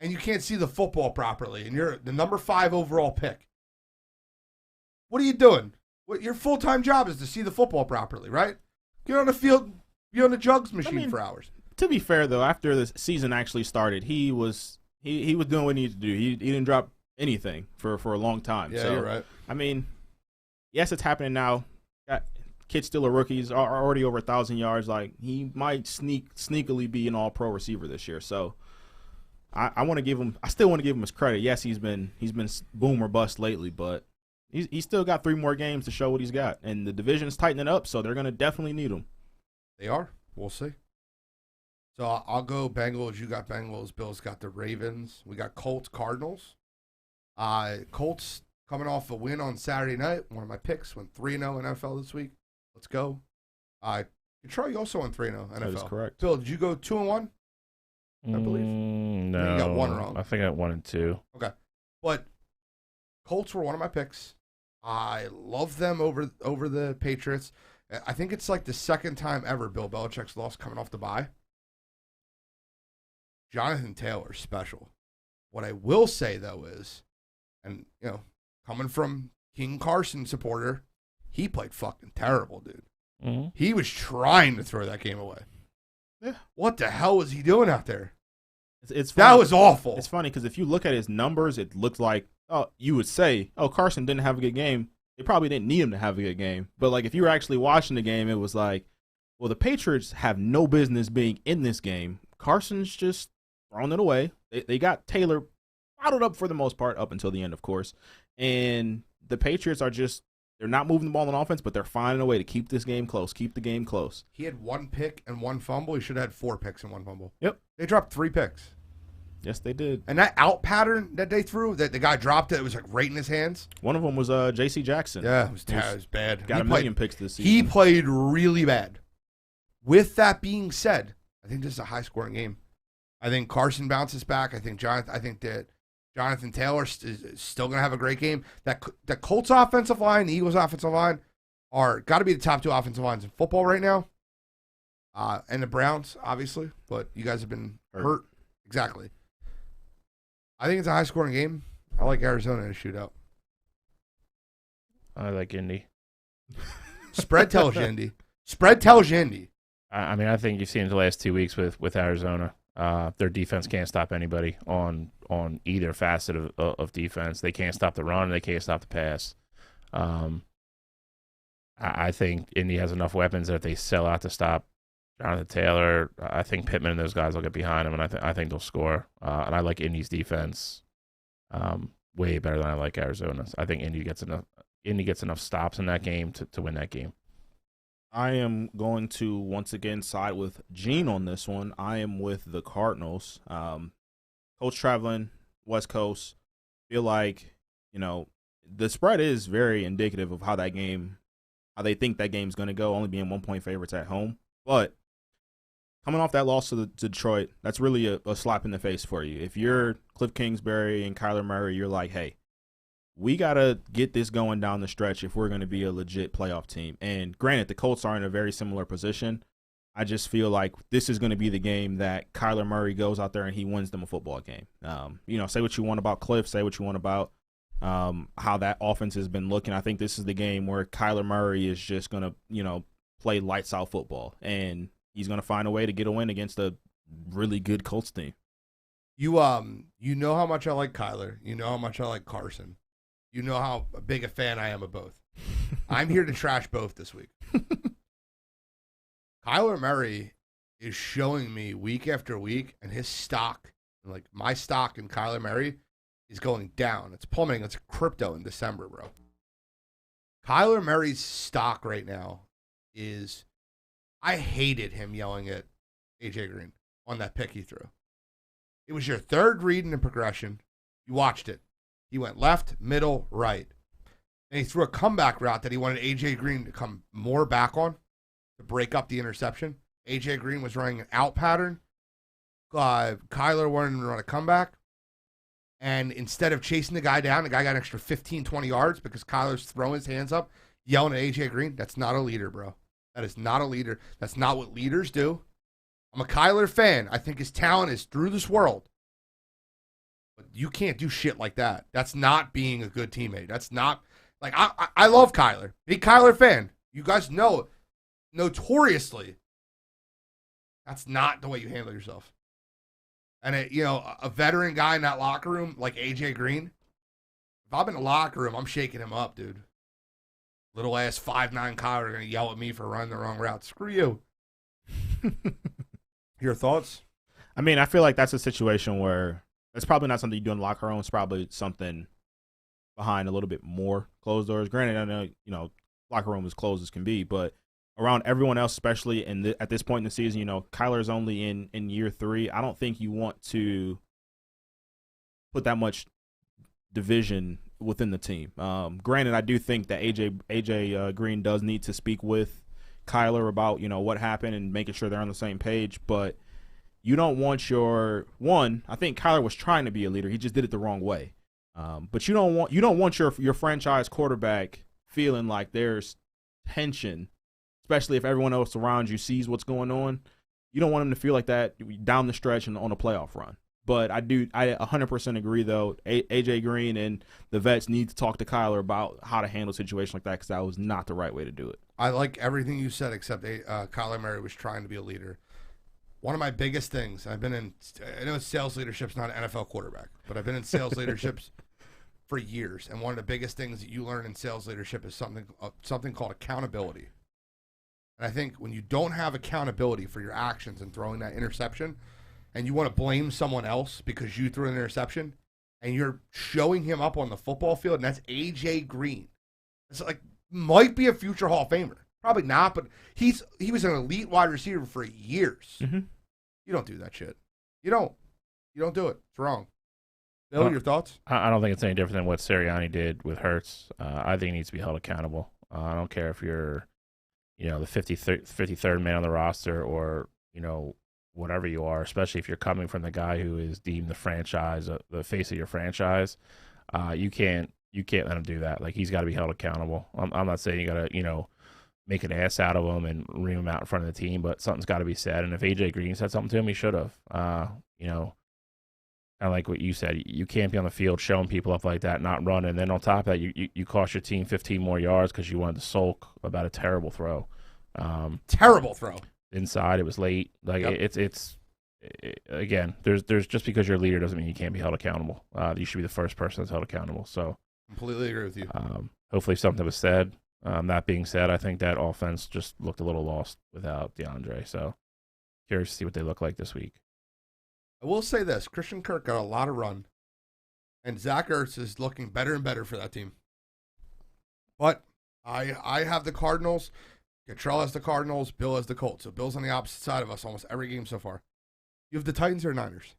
and you can't see the football properly and you're the number 5 overall pick, what are you doing? Your full-time job is to see the football properly, right? Get on the field, be on the jugs machine for hours. To be fair, though, after the season actually started, he was doing what he needed to do. He didn't drop anything for a long time. Yeah, so, you're right. I mean, yes, it's happening now. Kid's still a rookie. He's already over 1,000 yards. Like, he might sneakily be an all-pro receiver this year. So I still want to give him his credit. Yes, he's been boom or bust lately, but he's still got 3 more games to show what he's got. And the division's tightening up, so they're going to definitely need him. They are. We'll see. So I'll go Bengals. You got Bengals. Bills got the Ravens. We got Colts, Cardinals. Colts coming off a win on Saturday night. One of my picks went 3-0 in NFL this week. Let's go. Detroit, you also went 3-0 NFL. That is correct. Bill, did you go 2-1? I believe. No. You got 1 wrong. I think I got 1 and 2. Okay. But Colts were one of my picks. I love them over the Patriots. I think it's like the second time ever Bill Belichick's lost coming off the bye. Jonathan Taylor's special. What I will say, though, is, and, coming from King Carson supporter, he played fucking terrible, dude. Mm-hmm. He was trying to throw that game away. Yeah. What the hell was he doing out there? It's that funny. was awful. It's funny because if you look at his numbers, it looks like, you would say, Carson didn't have a good game. They probably didn't need him to have a good game. But, like, if you were actually watching the game, it was like, well, the Patriots have no business being in this game. Carson's just throwing it away. They got Taylor bottled up for the most part, up until the end, of course. And the Patriots are they're not moving the ball on offense, but they're finding a way to keep this game close, keep the game close. He had 1 pick and 1 fumble. He should have had 4 picks and 1 fumble. Yep. They dropped 3 picks. Yes, they did. And that out pattern that they threw, that the guy dropped it was like right in his hands. One of them was J.C. Jackson. Yeah, it was bad. Got a million picks this season. He played really bad. With that being said, I think this is a high-scoring game. I think Carson bounces back. I think that Jonathan Taylor is still going to have a great game. The Colts offensive line, the Eagles offensive line are got to be the top 2 offensive lines in football right now. And the Browns, obviously, but you guys have been hurt. Exactly. I think it's a high-scoring game. I like Arizona in a shootout. I like Indy. Spread tells you Indy. Spread tells you Indy. I mean, I think you've seen it the last 2 weeks with Arizona. Their defense can't stop anybody on either facet of defense. They can't stop the run. They can't stop the pass. I think Indy has enough weapons that if they sell out to stop Jonathan Taylor, I think Pittman and those guys will get behind him, and I think they'll score. And I like Indy's defense way better than I like Arizona's. I think Indy gets enough stops in that game to win that game. I am going to once again side with Gene on this one. I am with the Cardinals. Coach traveling West Coast. Feel like, the spread is very indicative of how they think that game's going to go, only being 1-point favorites at home. But coming off that loss to Detroit, that's really a slap in the face for you. If you're Cliff Kingsbury and Kyler Murray, you're like, hey, we got to get this going down the stretch if we're going to be a legit playoff team. And granted, the Colts are in a very similar position. I just feel like this is going to be the game that Kyler Murray goes out there and he wins them a football game. Say what you want about Cliff, say what you want about how that offense has been looking. I think this is the game where Kyler Murray is just going to, play lights out football. And he's going to find a way to get a win against a really good Colts team. You know how much I like Kyler. You know how much I like Carson. You know how big a fan I am of both. I'm here to trash both this week. Kyler Murray is showing me week after week, and his stock, like my stock in Kyler Murray, is going down. It's plummeting. It's crypto in December, bro. Kyler Murray's stock right now is, I hated him yelling at AJ Green on that pick he threw. It was your third read in the progression. You watched it. He went left, middle, right. And he threw a comeback route that he wanted A.J. Green to come more back on to break up the interception. A.J. Green was running an out pattern. Kyler wanted him to run a comeback. And instead of chasing the guy down, the guy got an extra 15, 20 yards because Kyler's throwing his hands up, yelling at A.J. Green. That's not a leader, bro. That is not a leader. That's not what leaders do. I'm a Kyler fan. I think his talent is through this world. But you can't do shit like that. That's not being a good teammate. That's not, like, I love Kyler. Big Kyler fan. You guys know, notoriously, that's not the way you handle yourself. And, a veteran guy in that locker room, like A.J. Green, if I'm in the locker room, I'm shaking him up, dude. Little ass 5'9" Kyler going to yell at me for running the wrong route. Screw you. Your thoughts? I mean, I feel like that's a situation where it's probably not something you do in the locker room. It's probably something behind a little bit more closed doors. Granted, I know, locker room as closed as can be, but around everyone else, especially at this point in the season, Kyler's only in year 3. I don't think you want to put that much division within the team. Granted, I do think that AJ Green does need to speak with Kyler about, what happened and making sure they're on the same page, but you don't want I think Kyler was trying to be a leader. He just did it the wrong way. But you don't want your franchise quarterback feeling like there's tension, especially if everyone else around you sees what's going on. You don't want him to feel like that down the stretch and on a playoff run. But I 100% agree, though. AJ Green and the vets need to talk to Kyler about how to handle a situation like that, because that was not the right way to do it. I like everything you said, except Kyler Murray was trying to be a leader. One of my biggest things, I know sales leadership's not an NFL quarterback, but I've been in sales leaderships for years. And one of the biggest things that you learn in sales leadership is something called accountability. And I think when you don't have accountability for your actions and throwing that interception, and you want to blame someone else because you threw an interception, and you're showing him up on the football field, and that's A.J. Green. It's like, might be a future Hall of Famer. Probably not, but he was an elite wide receiver for years. Mm-hmm. You don't do that shit. You don't do it. It's wrong. Bill, your thoughts? I don't think it's any different than what Sirianni did with Hurts. I think he needs to be held accountable. I don't care if you're, the 53rd man on the roster or, whatever you are, especially if you're coming from the guy who is deemed the franchise, the face of your franchise. You can't let him do that. Like, he's got to be held accountable. I'm not saying you got to, make an ass out of him and ream him out in front of the team, but something's got to be said. And if AJ Green said something to him, he should have. Kind And like what you said, you can't be on the field showing people up like that, not running. And then on top of that, you cost your team 15 more yards because you wanted to sulk about a terrible throw. Terrible throw. Inside, it was late. Like again, there's just because you're a leader doesn't mean you can't be held accountable. You should be the first person that's held accountable. So completely agree with you. Hopefully something was said. That being said, I think that offense just looked a little lost without DeAndre. So curious to see what they look like this week. I will say this: Christian Kirk got a lot of run, and Zach Ertz is looking better and better for that team. But I have the Cardinals. Cantrell has the Cardinals. Bill has the Colts. So Bill's on the opposite side of us almost every game so far. You have the Titans or Niners?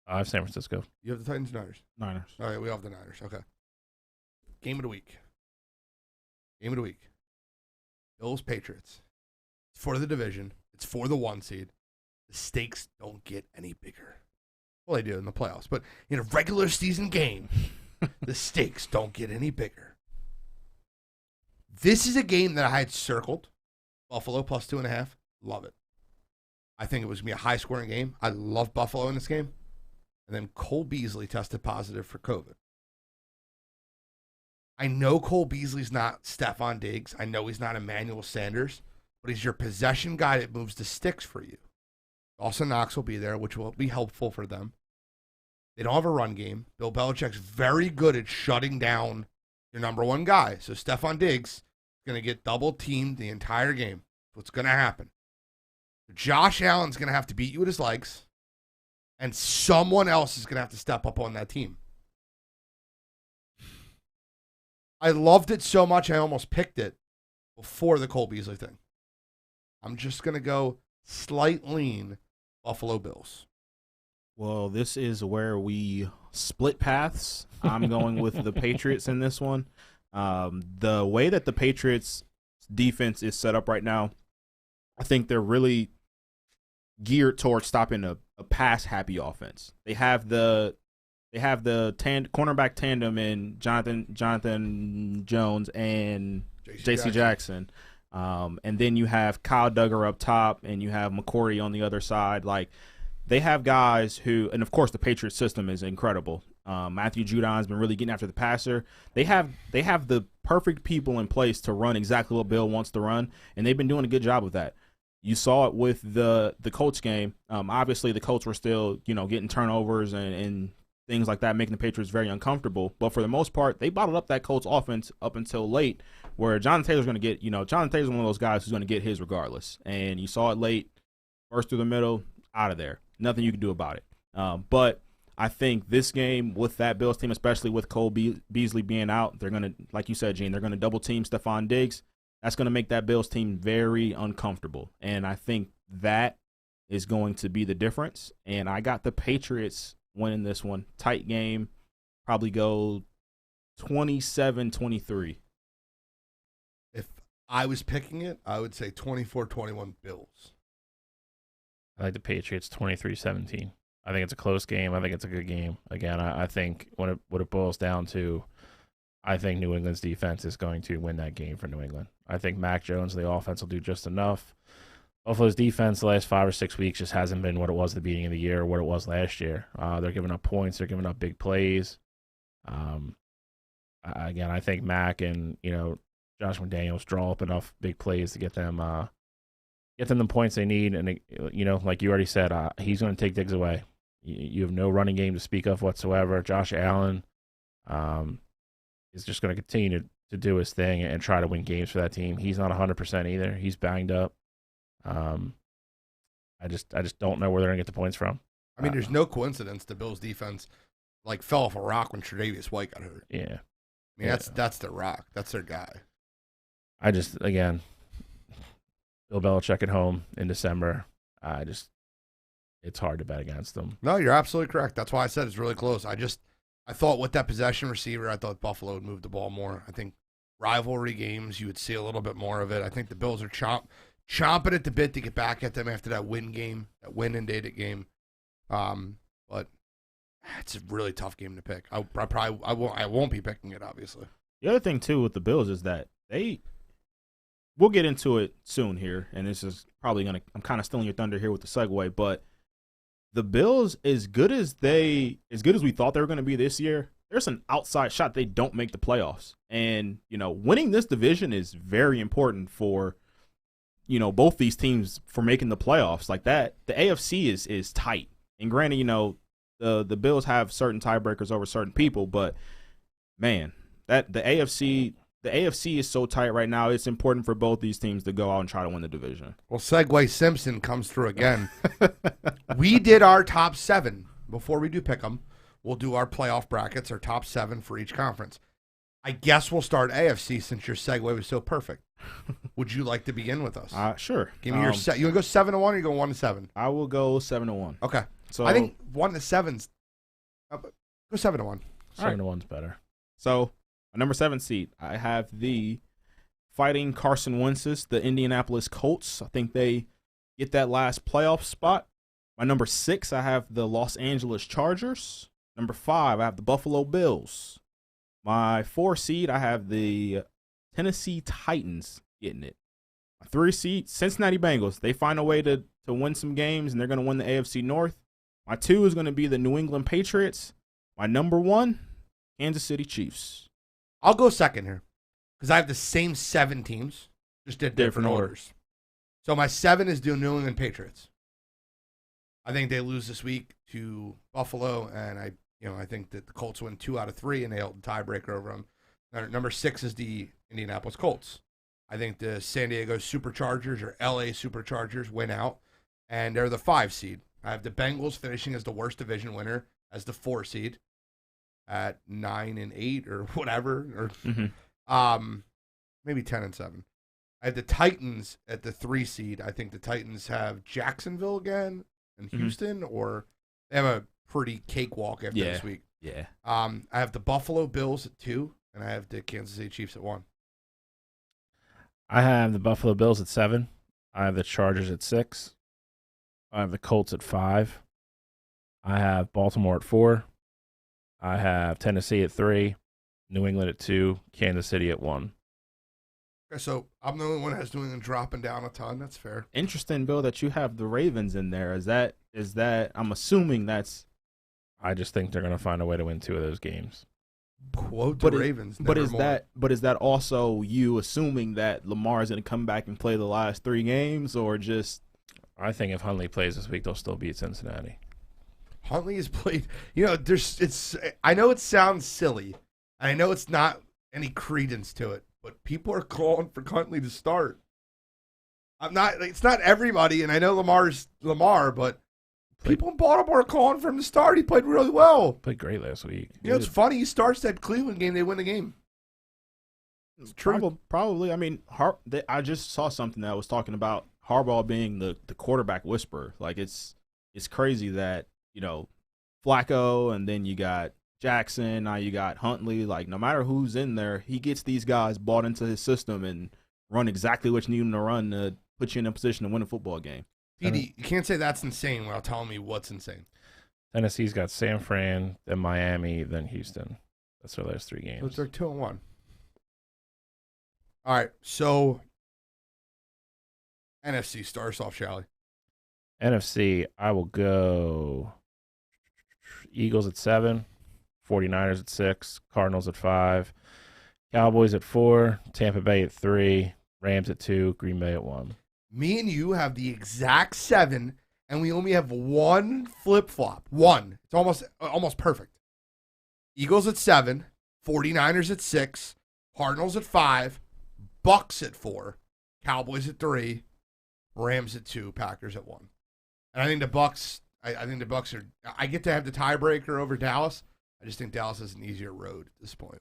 I have San Francisco. You have the Titans or Niners? Niners. All right, we have the Niners. Okay. Game of the week. Game of the week. Bills, Patriots. It's for the division. It's for the 1 seed. The stakes don't get any bigger. Well, they do in the playoffs, but in a regular season game, the stakes don't get any bigger. This is a game that I had circled. Buffalo plus 2.5. Love it. I think it was going to be a high-scoring game. I love Buffalo in this game. And then Cole Beasley tested positive for COVID. I know Cole Beasley's not Stephon Diggs. I know he's not Emmanuel Sanders, but he's your possession guy that moves the sticks for you. Dawson Knox will be there, which will be helpful for them. They don't have a run game. Bill Belichick's very good at shutting down your number one guy. So Stephon Diggs is going to get double-teamed the entire game. That's what's going to happen. Josh Allen's going to have to beat you with his legs, and someone else is going to have to step up on that team. I loved it so much I almost picked it before the Cole Beasley thing. I'm just going to go slight lean Buffalo Bills. Well, this is where we split paths. I'm going with the Patriots in this one. The way that the Patriots defense is set up right now, I think they're really geared towards stopping a pass-happy offense. They have the cornerback tandem in Jonathan Jones and J.C. Jackson. And then you have Kyle Duggar up top, and you have McCourty on the other side. Like, they have guys who, and of course the Patriots system is incredible. Matthew Judon's been really getting after the passer. They have the perfect people in place to run exactly what Bill wants to run, and they've been doing a good job with that. You saw it with the Colts game. Obviously, the Colts were still, getting turnovers and things like that, making the Patriots very uncomfortable. But for the most part, they bottled up that Colts offense up until late, where Jonathan Taylor's going to get, Jonathan Taylor's one of those guys who's going to get his regardless. And you saw it late, first through the middle, out of there. Nothing you can do about it. But I think this game with that Bills team, especially with Cole Beasley being out, they're going to, like you said, Gene, they're going to double team Stephon Diggs. That's going to make that Bills team very uncomfortable. And I think that is going to be the difference. And I got the Patriots winning this one. Tight game. Probably go 27-23. If I was picking it, I would say 24-21 Bills. I like the Patriots 23-17. I think it's a close game. I think it's a good game. Again, I think what it boils down to, I think New England's defense is going to win that game for New England. I think Mac Jones and the offense will do just enough. Buffalo's defense the last 5 or 6 weeks just hasn't been what it was at the beginning of the year or what it was last year. They're giving up points. They're giving up big plays. Again, I think Mac and, Josh McDaniels draw up enough big plays to get them the points they need. And, like you already said, he's going to take Diggs away. You have no running game to speak of whatsoever. Josh Allen is just going to continue to do his thing and try to win games for that team. He's not 100% either. He's banged up. I just don't know where they're going to get the points from. I mean, there's no coincidence the Bills' defense fell off a rock when Tre'Davious White got hurt. Yeah. I mean, that's their rock. That's their guy. Again, Bill Belichick at home in December. It's hard to bet against them. No, you're absolutely correct. That's why I said it's really close. I thought with that possession receiver, I thought Buffalo would move the ball more. I think rivalry games, you would see a little bit more of it. I think the Bills are chomping at the bit to get back at them after that win and-dated game. But it's a really tough game to pick. I won't be picking it, obviously. The other thing, too, with the Bills is that we'll get into it soon here, and this is probably I'm kind of stealing your thunder here with the segue, but the Bills, as good as we thought they were going to be this year, there's an outside shot they don't make the playoffs. And, winning this division is very important for, both these teams for making the playoffs like that. The AFC is tight. And granted, the Bills have certain tiebreakers over certain people, but man, that the AFC is so tight right now. It's important for both these teams to go out and try to win the division. Well, Segway Simpson comes through again. We did our top 7 before we do pick them. We'll do our playoff brackets, our top 7 for each conference. I guess we'll start AFC since your segue was so perfect. Would you like to begin with us? Sure. Give me your set. You want to go 7-1 or you go 1-7? I will go 7-1. Okay. So I think 1-7's go 7-1. 7-1's better. So, a number 7 seed, I have the Fighting Carson Wentz's, the Indianapolis Colts. I think they get that last playoff spot. My number 6, I have the Los Angeles Chargers. Number 5, I have the Buffalo Bills. My 4 seed, I have the Tennessee Titans getting it. My 3 seed, Cincinnati Bengals. They find a way to win some games, and they're going to win the AFC North. My 2 is going to be the New England Patriots. My number 1, Kansas City Chiefs. I'll go second here because I have the same 7 teams, just did different orders. So my 7 is the New England Patriots. I think they lose this week to Buffalo, and I think that the Colts win 2 out of 3, and they hold the tiebreaker over them. Number 6 is the Indianapolis Colts. I think the San Diego Superchargers or LA Superchargers win out, and they're the 5 seed. I have the Bengals finishing as the worst division winner as the 4 seed at 9-8 or whatever, or maybe 10-7. I have the Titans at the 3 seed. I think the Titans have Jacksonville again and Houston, or they have a pretty cakewalk after this week. Yeah. I have the Buffalo Bills at 2, and I have the Kansas City Chiefs at 1. I have the Buffalo Bills at 7. I have the Chargers at 6. I have the Colts at 5. I have Baltimore at 4. I have Tennessee at 3. New England at 2. Kansas City at 1. Okay, so I'm the only one that has New England dropping down a ton. That's fair. Interesting, Bill, that you have the Ravens in there. Is that? I'm assuming that's. I just think they're going to find a way to win 2 of those games. Quote the Ravens. But is that also you assuming that Lamar is going to come back and play the last 3 games, or just? I think if Huntley plays this week, they'll still beat Cincinnati. Huntley has played. I know it sounds silly, and I know it's not any credence to it, but people are calling for Huntley to start. It's not everybody, and I know Lamar's Lamar, but people in Baltimore are calling for him to start. He played really well. Played great last week. It's funny. He starts that Cleveland game. They win the game. It's true. Probably. I mean, I just saw something that was talking about Harbaugh being the quarterback whisperer. Like, it's crazy that, Flacco, and then you got Jackson, now you got Huntley. Like, no matter who's in there, he gets these guys bought into his system and run exactly what you need them to run to put you in a position to win a football game. Edie, you can't say that's insane without telling me what's insane. Tennessee's got San Fran, then Miami, then Houston. That's their last 3 games. So they're 2-1. All right, so NFC starts off, shall we? NFC, I will go Eagles at 7, 49ers at 6, Cardinals at 5, Cowboys at 4, Tampa Bay at 3, Rams at 2, Green Bay at 1. Me and you have the exact 7, and we only have 1 flip-flop. 1. It's almost perfect. Eagles at 7, 49ers at 6, Cardinals at 5, Bucks at 4, Cowboys at 3, Rams at 2, Packers at 1. And I think the Bucks. I think the Bucks are. I get to have the tiebreaker over Dallas. I just think Dallas has an easier road at this point.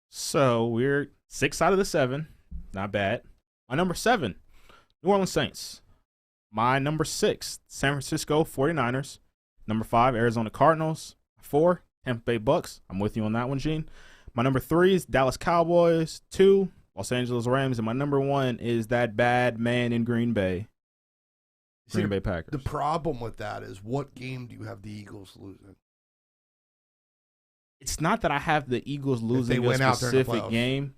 So we're 6 out of the 7. Not bad. My number 7, New Orleans Saints. My number 6, San Francisco 49ers. Number 5, Arizona Cardinals. 4, Tampa Bay Bucks. I'm with you on that one, Gene. My number 3 is Dallas Cowboys. 2, Los Angeles Rams. And my number 1 is that bad man in Green Bay. Green Bay Packers. The problem with that is, what game do you have the Eagles losing? It's not that I have the Eagles losing a specific game.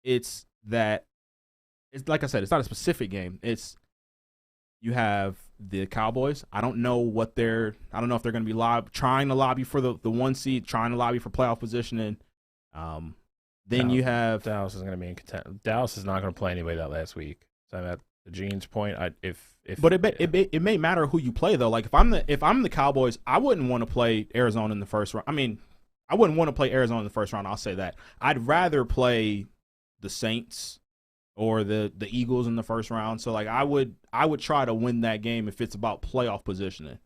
It's that, it's like I said, it's not a specific game. It's you have the Cowboys. I don't know if they're going to be trying to lobby for the 1 seed, trying to lobby for playoff positioning. Then you have Dallas is going to be in contention. Dallas is not going to play anybody that last week. So at the Gene's point, it may matter who you play though. Like if I'm the Cowboys, I wouldn't want to play Arizona in the first round. I mean, I wouldn't want to play Arizona in the first round. I'll say that. I'd rather play the Saints or the Eagles in the first round. So like I would try to win that game if it's about playoff positioning.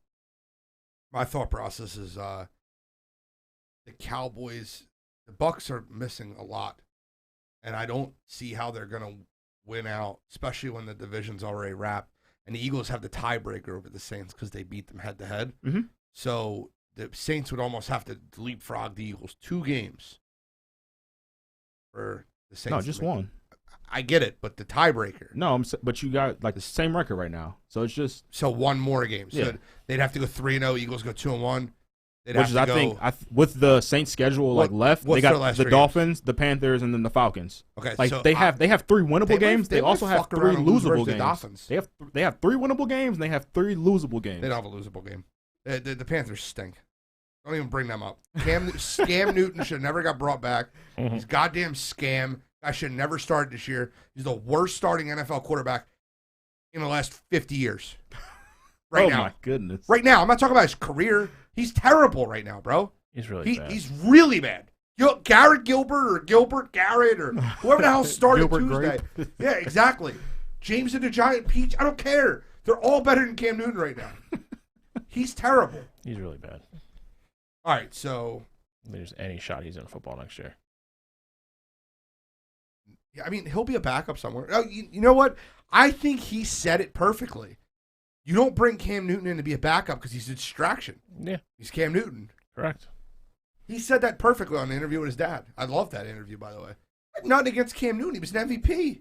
My thought process is the Cowboys, the Bucks are missing a lot, and I don't see how they're going to win out, especially when the division's already wrapped. And the Eagles have the tiebreaker over the Saints because they beat them head to head. So the Saints would almost have to leapfrog the Eagles 2 games for the Saints. No, just one. I get it, but the tiebreaker. No, but you got like the same record right now, so it's just one more game. So they'd have to go 3-0. Eagles go 2-1. Which is, I think, with the Saints' schedule left, they got the Dolphins, the Panthers, and then the Falcons. Okay, like so they have 3 winnable games. They also have 3 losable games. Dolphins. They have 3 winnable games, and they have 3 losable games. They don't have a losable game. The Panthers stink. Don't even bring them up. Scam Newton should have never got brought back. He's goddamn scam. I should have never started this year. He's the worst starting NFL quarterback in the last 50 years. Right now. Oh, my goodness. Right now. I'm not talking about his career. He's terrible right now, bro. He's really bad. He's really bad. Garrett Gilbert or Gilbert Garrett or whoever the hell started Tuesday. Yeah, exactly. James and the Giant Peach. I don't care. They're all better than Cam Newton right now. He's terrible. He's really bad. All right, so there's any shot he's in football next year. Yeah, I mean, he'll be a backup somewhere. Oh, you know what? I think he said it perfectly. You don't bring Cam Newton in to be a backup because he's a distraction. Yeah. He's Cam Newton. Correct. He said that perfectly on the interview with his dad. I love that interview, by the way. Nothing against Cam Newton. He was an MVP.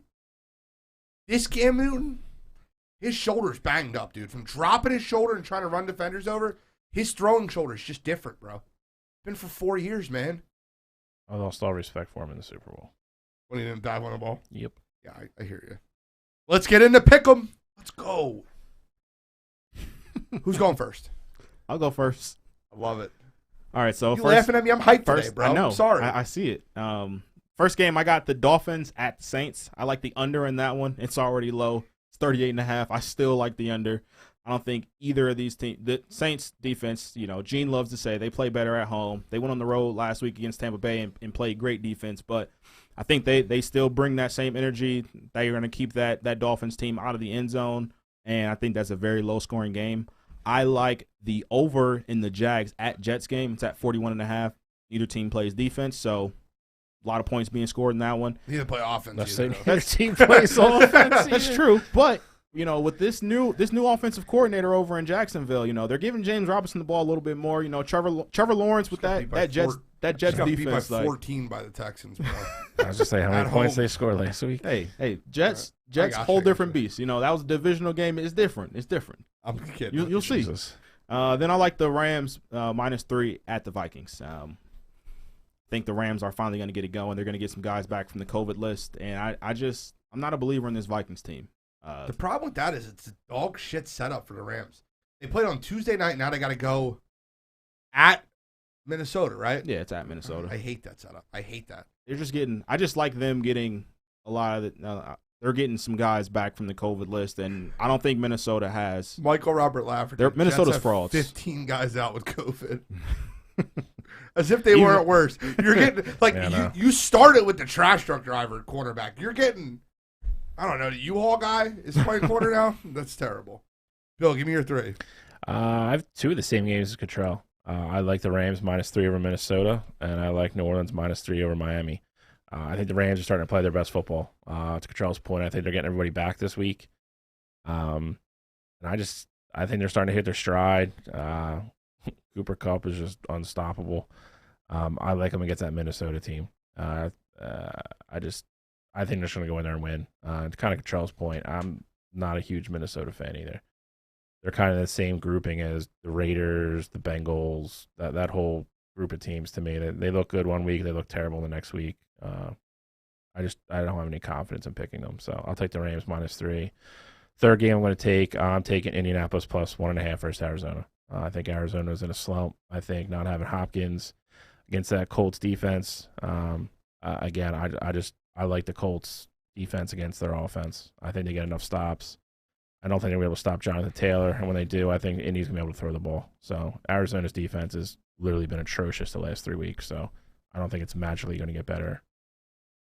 This Cam Newton, his shoulder's banged up, dude. From dropping his shoulder and trying to run defenders over, his throwing shoulder is just different, bro. Been for 4 years, man. I lost all respect for him in the Super Bowl. When he didn't dive on a ball? Yep. Yeah, I hear you. Let's get into Pick'em. Let's go. Who's going first? I'll go first. I love it. All right, so you laughing at me? I'm hyped today, bro. I know. I'm sorry. I see it. First game, I got the Dolphins at Saints. I like the under in that one. It's already low. It's 38.5. I still like the under. I don't think either of these teams, the Saints defense, Gene loves to say they play better at home. They went on the road last week against Tampa Bay and played great defense, but I think they still bring that same energy. They are going to keep that Dolphins team out of the end zone, and I think that's a very low-scoring game. I like the over in the Jags at Jets game. It's at 41.5. Neither team plays defense, so a lot of points being scored in that one. Neither play offense. Neither team plays offense. That's true, but with this new offensive coordinator over in Jacksonville, they're giving James Robinson the ball a little bit more. Trevor Lawrence with that Jets defense. Beat by 14 by the Texans, bro. I was just saying how many points they scored last week. Hey, Jets, whole different beast. That was a divisional game. It's different. I'm kidding. You'll see. Then I like the Rams -3 at the Vikings. I think the Rams are finally going to get it going. They're going to get some guys back from the COVID list, and I'm not a believer in this Vikings team. The problem with that is it's a dog shit setup for the Rams. They played on Tuesday night. Now they got to go at Minnesota, right? Yeah, it's at Minnesota. I hate that setup. I hate that. I just like them getting a lot of it. They're getting some guys back from the COVID list, and I don't think Minnesota has. Michael Robert Lafferty. Minnesota's frauds. 15 guys out with COVID. As if they weren't worse. You're getting you started with the trash truck driver quarterback. You're getting, I don't know, the U-Haul guy is playing quarter now. That's terrible. Bill, give me your 3. I have 2 of the same games as Cottrell. I like the Rams -3 over Minnesota, and I like New Orleans -3 over Miami. I think the Rams are starting to play their best football. To Cottrell's point, I think they're getting everybody back this week. And I think they're starting to hit their stride. Cooper Kupp is just unstoppable. I like them against that Minnesota team. I think they're just going to go in there and win. To kind of Cottrell's point, I'm not a huge Minnesota fan either. They're kind of the same grouping as the Raiders, the Bengals, that whole group of teams to me. They look good one week, they look terrible the next week. I don't have any confidence in picking them, so I'll take the Rams -3. Third game I'm taking Indianapolis plus 1.5 versus Arizona. I think Arizona's in a slump. I think not having Hopkins against that Colts defense. Again, I like the Colts defense against their offense. I think they get enough stops. I don't think they'll be able to stop Jonathan Taylor, and when they do, I think Indy's gonna be able to throw the ball. So Arizona's defense has literally been atrocious the last 3 weeks. So I don't think it's magically going to get better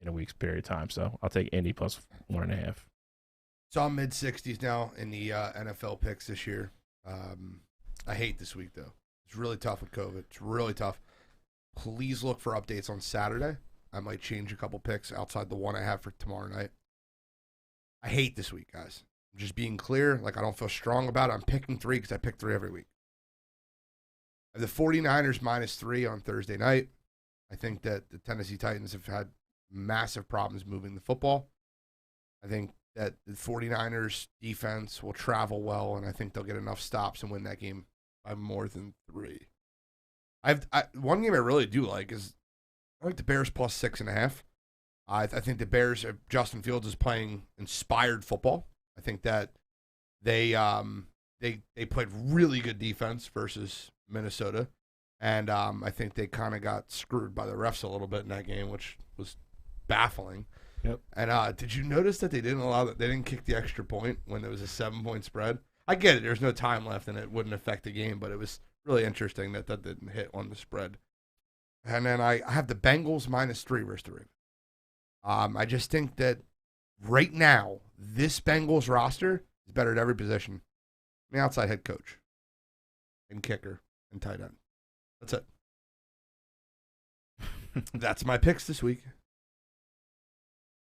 in a week's period of time. So I'll take Indy plus 1.5. So I'm mid-60s now in the NFL picks this year. I hate this week, though. It's really tough with COVID. It's really tough. Please look for updates on Saturday. I might change a couple picks outside the one I have for tomorrow night. I hate this week, guys. I'm just being clear. Like, I don't feel strong about it. I'm picking 3 because I pick 3 every week. I have the 49ers -3 on Thursday night. I think that the Tennessee Titans have had massive problems moving the football. I think that the 49ers defense will travel well, and I think they'll get enough stops and win that game by more than 3. One game I really do like is I like the Bears plus 6.5. I think the Bears, Justin Fields is playing inspired football. I think that they played really good defense versus Minnesota, and I think they kind of got screwed by the refs a little bit in that game, which was baffling. Yep. And did you notice that they didn't kick the extra point when there was a 7-point spread? I get it. There's no time left, and it wouldn't affect the game, but it was really interesting that didn't hit on the spread. And then I have the Bengals -3 versus the Ravens. I just think that right now, this Bengals roster is better at every position. The outside head coach and kicker and tight end. That's it. That's my picks this week.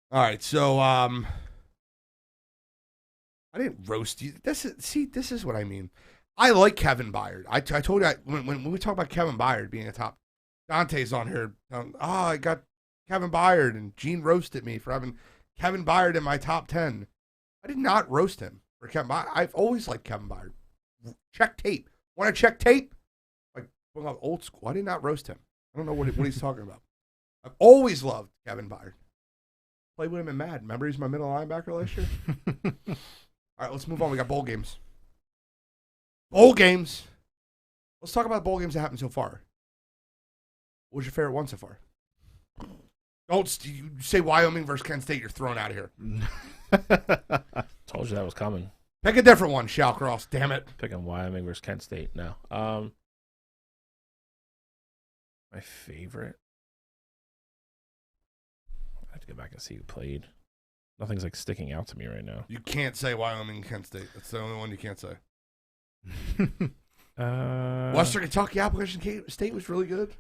All right, so I didn't roast you. This is what I mean. I like Kevin Byard. I told you when we talk about Kevin Byard being a top, Dante's on here. I got Kevin Byard, and Gene roasted me for having Kevin Byard in my top 10. I did not roast him for Kevin Byard. I've always liked Kevin Byard. Check tape. Want to check tape? Like old school. I did not roast him. I don't know what he's talking about. I've always loved Kevin Byard. Played with him in Madden. Remember he's my middle linebacker last year? All right, let's move on. We got bowl games. Bowl games. Let's talk about bowl games that happened so far. What was your favorite one so far? Don't you say Wyoming versus Kent State. You're thrown out of here. Told you that was coming. Pick a different one, Shallcross. Damn it. Picking Wyoming versus Kent State. No. My favorite. I have to go back and see who played. Nothing's like sticking out to me right now. You can't say Wyoming Kent State. That's the only one you can't say. Western Kentucky Appalachian State was really good.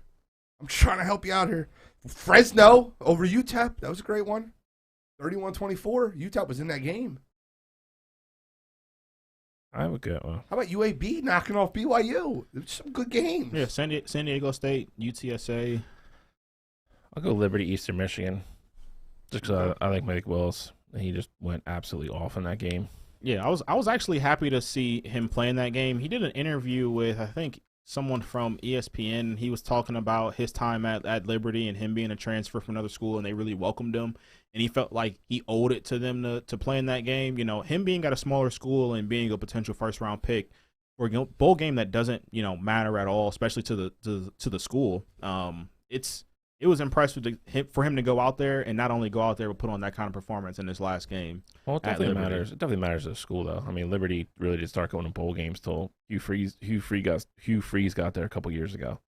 I'm trying to help you out here. Fresno over UTEP. That was a great one. 31-24. UTEP was in that game. I have a good one. How about UAB knocking off BYU? There's some good games. Yeah, San Diego State, UTSA. I'll go Liberty Eastern Michigan. Just because I like Mike Willis. He just went absolutely off in that game. Yeah, I was actually happy to see him play in that game. He did an interview with, I think, someone from ESPN. He was talking about his time at Liberty and him being a transfer from another school, and they really welcomed him. And he felt like he owed it to them to play in that game. You know, him being at a smaller school and being a potential first-round pick for a bowl game that doesn't, matter at all, especially to the school. It was impressive for him to go out there and not only go out there but put on that kind of performance in this last game. Well, it definitely matters. It definitely matters to the school, though. I mean, Liberty really did start going to bowl games till Hugh Freeze got there a couple years ago.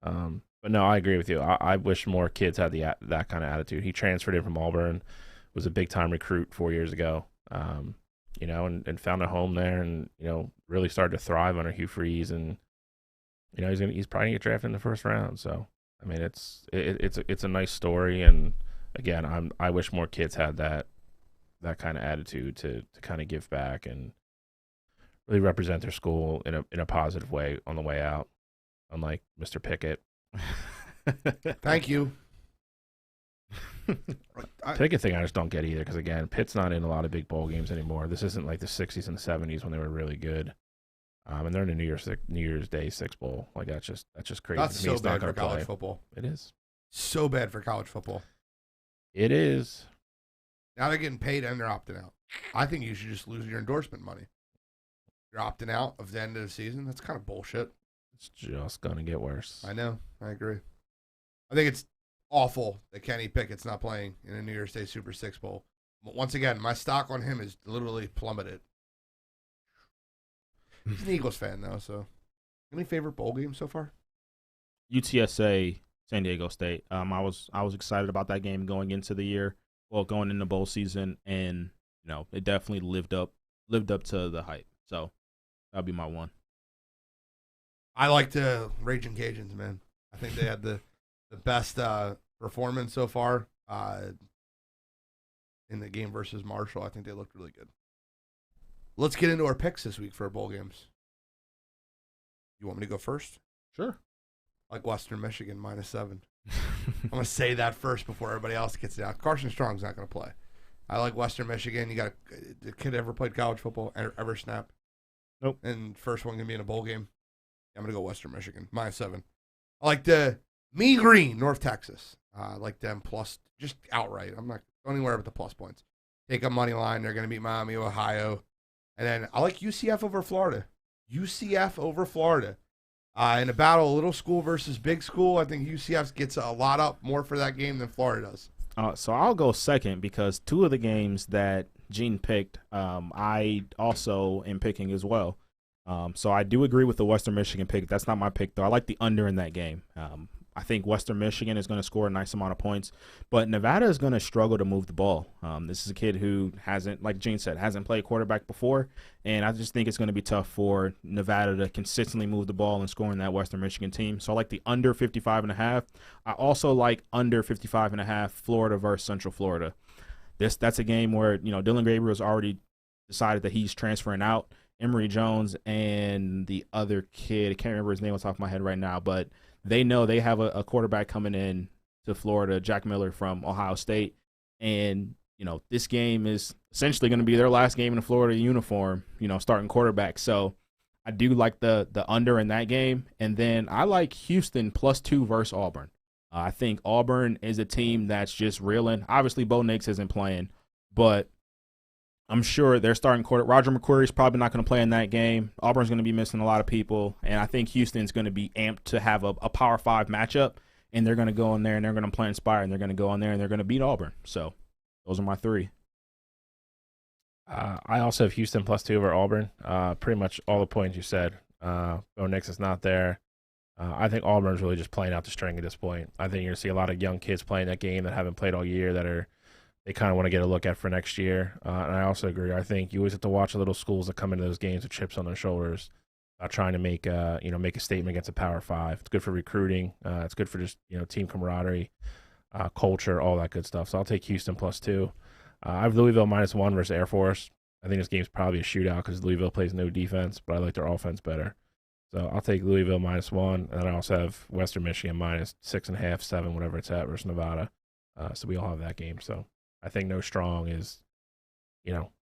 But no, I agree with you. I wish more kids had that kind of attitude. He transferred in from Auburn, was a big time recruit 4 years ago. And found a home there, and really started to thrive under Hugh Freeze, and he's probably gonna get drafted in the first round. So. I mean, it's a nice story, and again, I wish more kids had that kind of attitude to kind of give back and really represent their school in a positive way on the way out, unlike Mr. Pickett. Thank you. Pickett thing I just don't get either, because again, Pitt's not in a lot of big bowl games anymore. This isn't like the 60s and 70s when they were really good. And they're in a New Year's Day Six Bowl. Like that's just crazy. That's so bad for college football. It is so bad for college football. It is. Now they're getting paid and they're opting out. I think you should just lose your endorsement money. You're opting out of the end of the season. That's kind of bullshit. It's just going to get worse. I know. I agree. I think it's awful that Kenny Pickett's not playing in a New Year's Day Super 6 Bowl. But once again, my stock on him is literally plummeted. He's an Eagles fan, though, so. Any favorite bowl games so far? UTSA, San Diego State. I was excited about that game going into the year, going into bowl season, and it definitely lived up to the hype. So that'd be my one. I like the Raging Cajuns, man. I think they had the best performance so far in the game versus Marshall. I think they looked really good. Let's get into our picks this week for our bowl games. You want me to go first? Sure. I like Western Michigan -7. I'm going to say that first before everybody else gets it out. Carson Strong's not going to play. I like Western Michigan. You got the kid ever played college football? Ever snap? Nope. And first one going to be in a bowl game. I'm going to go Western Michigan, -7. I like the Mean Green, North Texas. I like them plus, just outright. I'm not going anywhere with the plus points. Take a money line. They're going to beat Miami, Ohio. And then I like UCF over Florida. UCF over Florida. In a battle, little school versus big school, I think UCF gets a lot up more for that game than Florida does. So I'll go second because two of the games that Gene picked, I also am picking as well. So I do agree with the Western Michigan pick. That's not my pick, though. I like the under in that game. I think Western Michigan is going to score a nice amount of points, but Nevada is going to struggle to move the ball. This is a kid who hasn't, like Gene said, hasn't played quarterback before, and I just think it's going to be tough for Nevada to consistently move the ball and score in that Western Michigan team. So I like the under 55.5. I also like under 55.5 Florida versus Central Florida. That's a game where, Dylan Gabriel's already decided that he's transferring out. Emory Jones and the other kid, I can't remember his name on top of my head right now, but they know they have a quarterback coming in to Florida, Jack Miller from Ohio State. And, this game is essentially going to be their last game in a Florida uniform, starting quarterback. So I do like the under in that game. And then I like Houston +2 versus Auburn. I think Auburn is a team that's just reeling. Obviously, Bo Nix isn't playing, but I'm sure they're starting quarter. Roger McQuarrie's probably not going to play in that game. Auburn's going to be missing a lot of people, and I think Houston's going to be amped to have a Power 5 matchup, and they're going to go in there and they're going to play inspired, and they're going to go in there and they're going to beat Auburn. So those are my three. I also have Houston +2 over Auburn. Pretty much all the points you said. Bo Nix is not there. I think Auburn's really just playing out the string at this point. I think you're going to see a lot of young kids playing that game that haven't played all year that they kind of want to get a look at for next year. And I also agree. I think you always have to watch the little schools that come into those games with chips on their shoulders, trying to make a statement against a Power 5. It's good for recruiting. It's good for just team camaraderie, culture, all that good stuff. So I'll take Houston +2. I have Louisville -1 versus Air Force. I think this game's probably a shootout because Louisville plays no defense, but I like their offense better. So I'll take Louisville -1, and then I also have Western Michigan -6.5, 7, whatever it's at, versus Nevada. So we all have that game. So I think no strong is,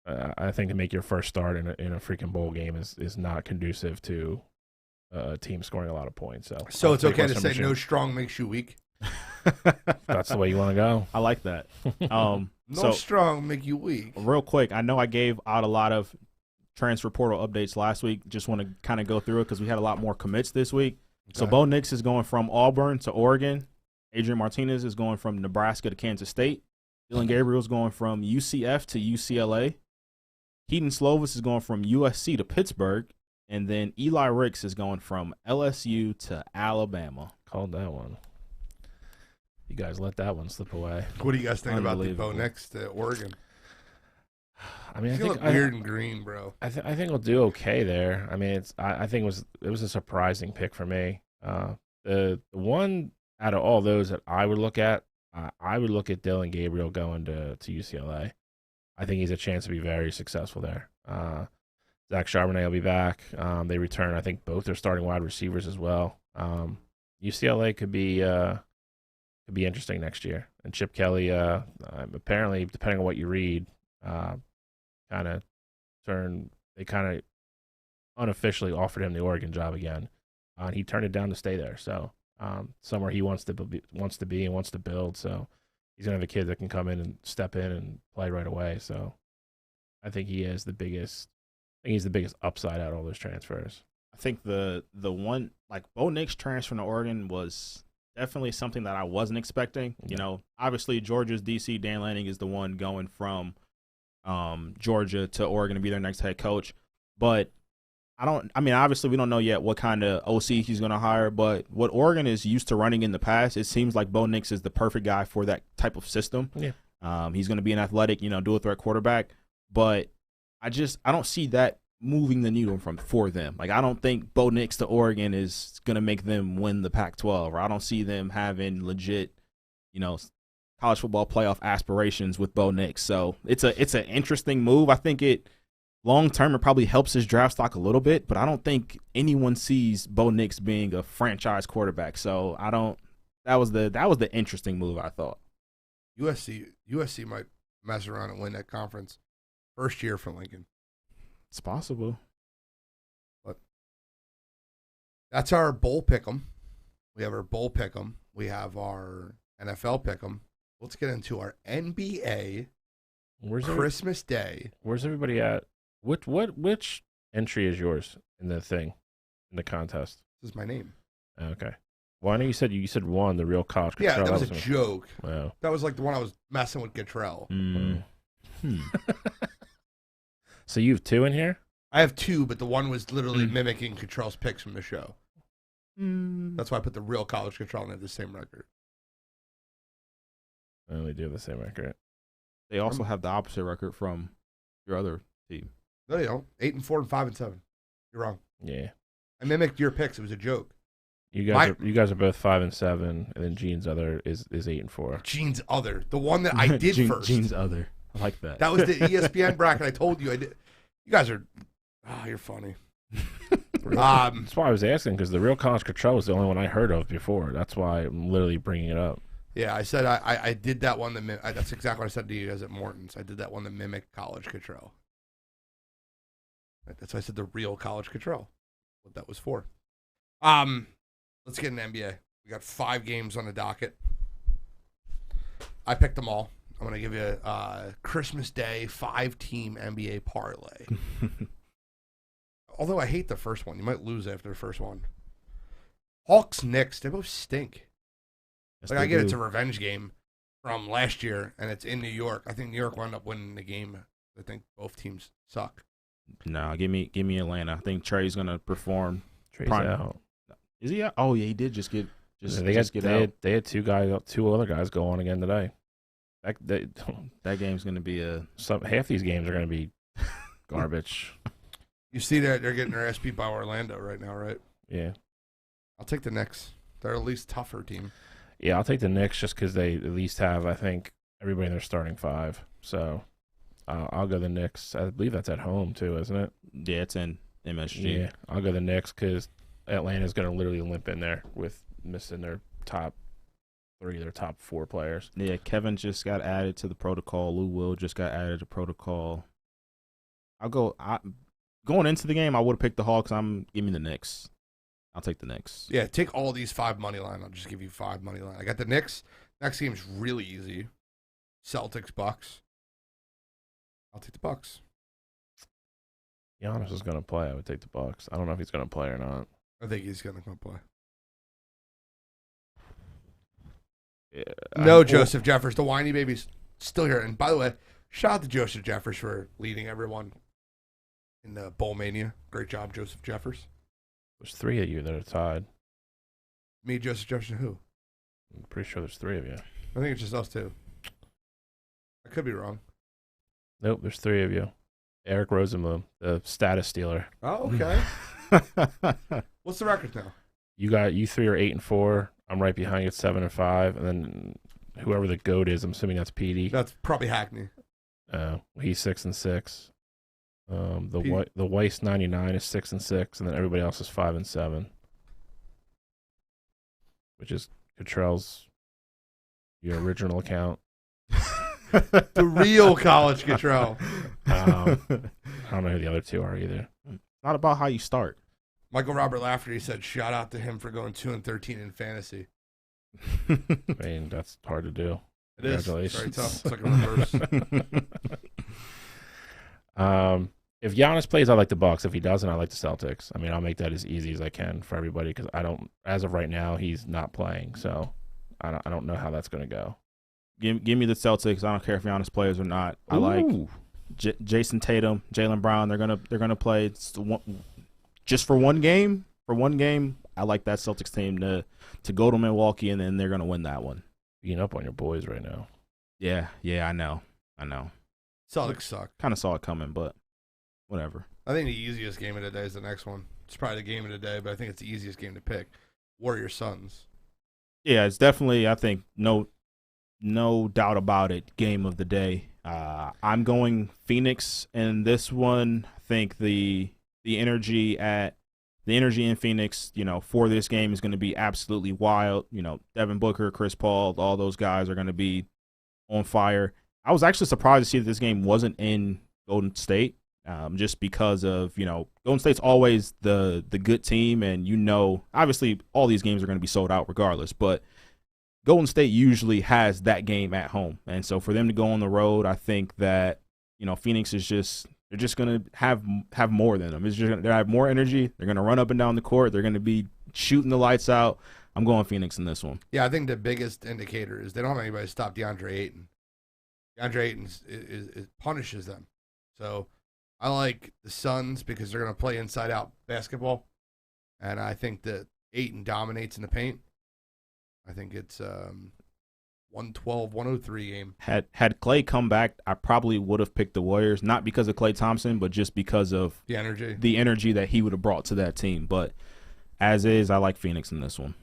I think to make your first start in a freaking bowl game is not conducive to a team scoring a lot of points. So it's okay to say no strong makes you weak. That's the way you want to go. I like that. No strong make you weak. Real quick, I know I gave out a lot of transfer portal updates last week. Just want to kind of go through it because we had a lot more commits this week. Okay. So Bo Nix is going from Auburn to Oregon. Adrian Martinez is going from Nebraska to Kansas State. Dylan Gabriel's going from UCF to UCLA. Keaton Slovis is going from USC to Pittsburgh. And then Eli Ricks is going from LSU to Alabama. Called that one. You guys let that one slip away. What do you guys think about the Bo Nix to Oregon? I mean, I think weird and green, bro. I think we'll do okay there. I mean, I think it was a surprising pick for me. The one out of all those that I would look at, I would look at Dylan Gabriel going to UCLA. I think he's a chance to be very successful there. Zach Charbonnet will be back. They return, I think, both their starting wide receivers as well. UCLA could be interesting next year. And Chip Kelly, apparently, depending on what you read, they kind of unofficially offered him the Oregon job again. And he turned it down to stay there. So somewhere he wants to be and wants to build. So he's gonna have a kid that can come in and step in and play right away. So I think he is the biggest. I think he's the biggest upside out of all those transfers. I think the one like Bo Nix transferring to Oregon was definitely something that I wasn't expecting. Yeah. You know, obviously Georgia's DC Dan Lanning is the one going from Georgia to Oregon to be their next head coach. But obviously we don't know yet what kind of OC he's going to hire, but what Oregon is used to running in the past, it seems like Bo Nix is the perfect guy for that type of system. Yeah. He's going to be an athletic, dual threat quarterback, but I don't see that moving the needle for them. Like, I don't think Bo Nix to Oregon is going to make them win the Pac-12, or I don't see them having legit, college football playoff aspirations with Bo Nix. So it's an interesting move. I think long term it probably helps his draft stock a little bit, but I don't think anyone sees Bo Nix being a franchise quarterback. So that was the interesting move, I thought. USC might mess around and win that conference first year for Lincoln. It's possible. But that's our bowl pick'em. We have our bowl pick'em. We have our NFL pick'em. Let's get into our NBA Christmas Day. Where's everybody at? Which entry is yours in the contest? This is my name. Okay. Well, I know you said one, the real college. Yeah, Control. that was a joke. Wow. That was like the one I was messing with Gatrell. So you have two in here? I have two, but the one was literally mimicking Gatrell's picks from the show. That's why I put the real college Gatrell and have the same record. I only do have the same record. They also have the opposite record from your other team. No, they don't. 8-4 and 5-7. You're wrong. Yeah. I mimicked your picks. It was a joke. You guys are both 5-7, and then Gene's other is 8-4. Gene's other, the one that I did first. Gene's other. I like that. That was the ESPN bracket. I told you I did. You guys are, you're funny. That's why I was asking, because the real college control was the only one I heard of before. That's why I'm literally bringing it up. Yeah, I said I did that one. That's exactly what I said to you guys at Morton's. I did that one that mimicked college control. That's why I said the real college control. What that was for. Let's get an NBA. We got 5 games on the docket. I picked them all. I'm going to give you a Christmas Day 5-team NBA parlay. Although I hate the first one. You might lose after the first one. Hawks, Knicks, they both stink. Yes, I get it's a revenge game from last year, and it's in New York. I think New York will end up winning the game. I think both teams suck. No, give me Atlanta. I think Trey's going to perform. Trey's out. Is he out? Oh, yeah, he did just get out. They had two other guys go on again today. That game's going to be half these games are going to be garbage. You see that they're getting their ass beat by Orlando right now, right? Yeah. I'll take the Knicks. They're at least tougher team. Yeah, I'll take the Knicks just because they at least have, I think, everybody in their starting 5. So I'll go the Knicks. I believe that's at home too, isn't it? Yeah, it's in MSG. Yeah, I'll go the Knicks because Atlanta's going to literally limp in there with missing their top 3, their top 4 players. Yeah, Kevin just got added to the protocol. Lou Will just got added to protocol. Going into the game, I would have picked the Hawks. Give me the Knicks. I'll take the Knicks. Yeah, take all these 5 money line. I'll just give you 5 money line. I got the Knicks. Next game's really easy. Celtics, Bucks. I'll take the Bucks. Giannis is going to play. I would take the Bucks. I don't know if he's going to play or not. I think he's going to come play. Yeah, No, Joseph Jeffers. The whiny baby's still here. And by the way, shout out to Joseph Jeffers for leading everyone in the Bowl Mania. Great job, Joseph Jeffers. There's 3 of you that are tied. Me, Joseph Jefferson, who? I'm pretty sure there's 3 of you. I think it's just us 2. I could be wrong. Nope, there's 3 of you. Eric Rosenblum, the status stealer. Oh, okay. What's the record now? You 3 are 8-4. I'm right behind you at 7-5, and then whoever the GOAT is, I'm assuming that's Petey. That's probably Hackney. He's 6-6. The Weiss 99 is 6-6, and then everybody else is 5-7, which is Cottrell's your original account. The real college Cottrell. I don't know who the other 2 are either. Not about how you start. Michael Robert Lafferty said, shout out to him for going 2-13 in fantasy. I mean, that's hard to do. It is very Congratulations. tough. It's like a reverse. If Giannis plays, I like the Bucks. If he doesn't, I like the Celtics. I mean, I'll make that as easy as I can for everybody because I don't. As of right now, he's not playing, so I don't know how that's going to go. Give me the Celtics. I don't care if Giannis plays or not. I like Jason Tatum, Jaylen Brown. They're gonna play just for one game. For one game, I like that Celtics team to go to Milwaukee, and then they're gonna win that one. Beating up on your boys right now. Yeah, I know. Celtics suck. Kind of saw it coming, but whatever. I think the easiest game of the day is the next one. It's probably the game of the day, but I think it's the easiest game to pick. Warriors Suns. Yeah, it's definitely. I think no doubt about it. Game of the day. I'm going Phoenix in this one. I think the energy in Phoenix, for this game is going to be absolutely wild. Devin Booker, Chris Paul, all those guys are going to be on fire. I was actually surprised to see that this game wasn't in Golden State, just because of, Golden State's always the good team, and obviously all these games are going to be sold out regardless, but Golden State usually has that game at home. And so for them to go on the road, I think that, Phoenix is they're just going to have more than them. It's just going to have more energy. They're going to run up and down the court. They're going to be shooting the lights out. I'm going Phoenix in this one. Yeah, I think the biggest indicator is they don't have anybody to stop DeAndre Ayton. DeAndre Ayton is punishes them. So I like the Suns because they're going to play inside-out basketball. And I think that Ayton dominates in the paint. I think it's 112-103 game. Had Klay come back, I probably would have picked the Warriors, not because of Klay Thompson, but just because of the energy that he would have brought to that team. But as is, I like Phoenix in this one.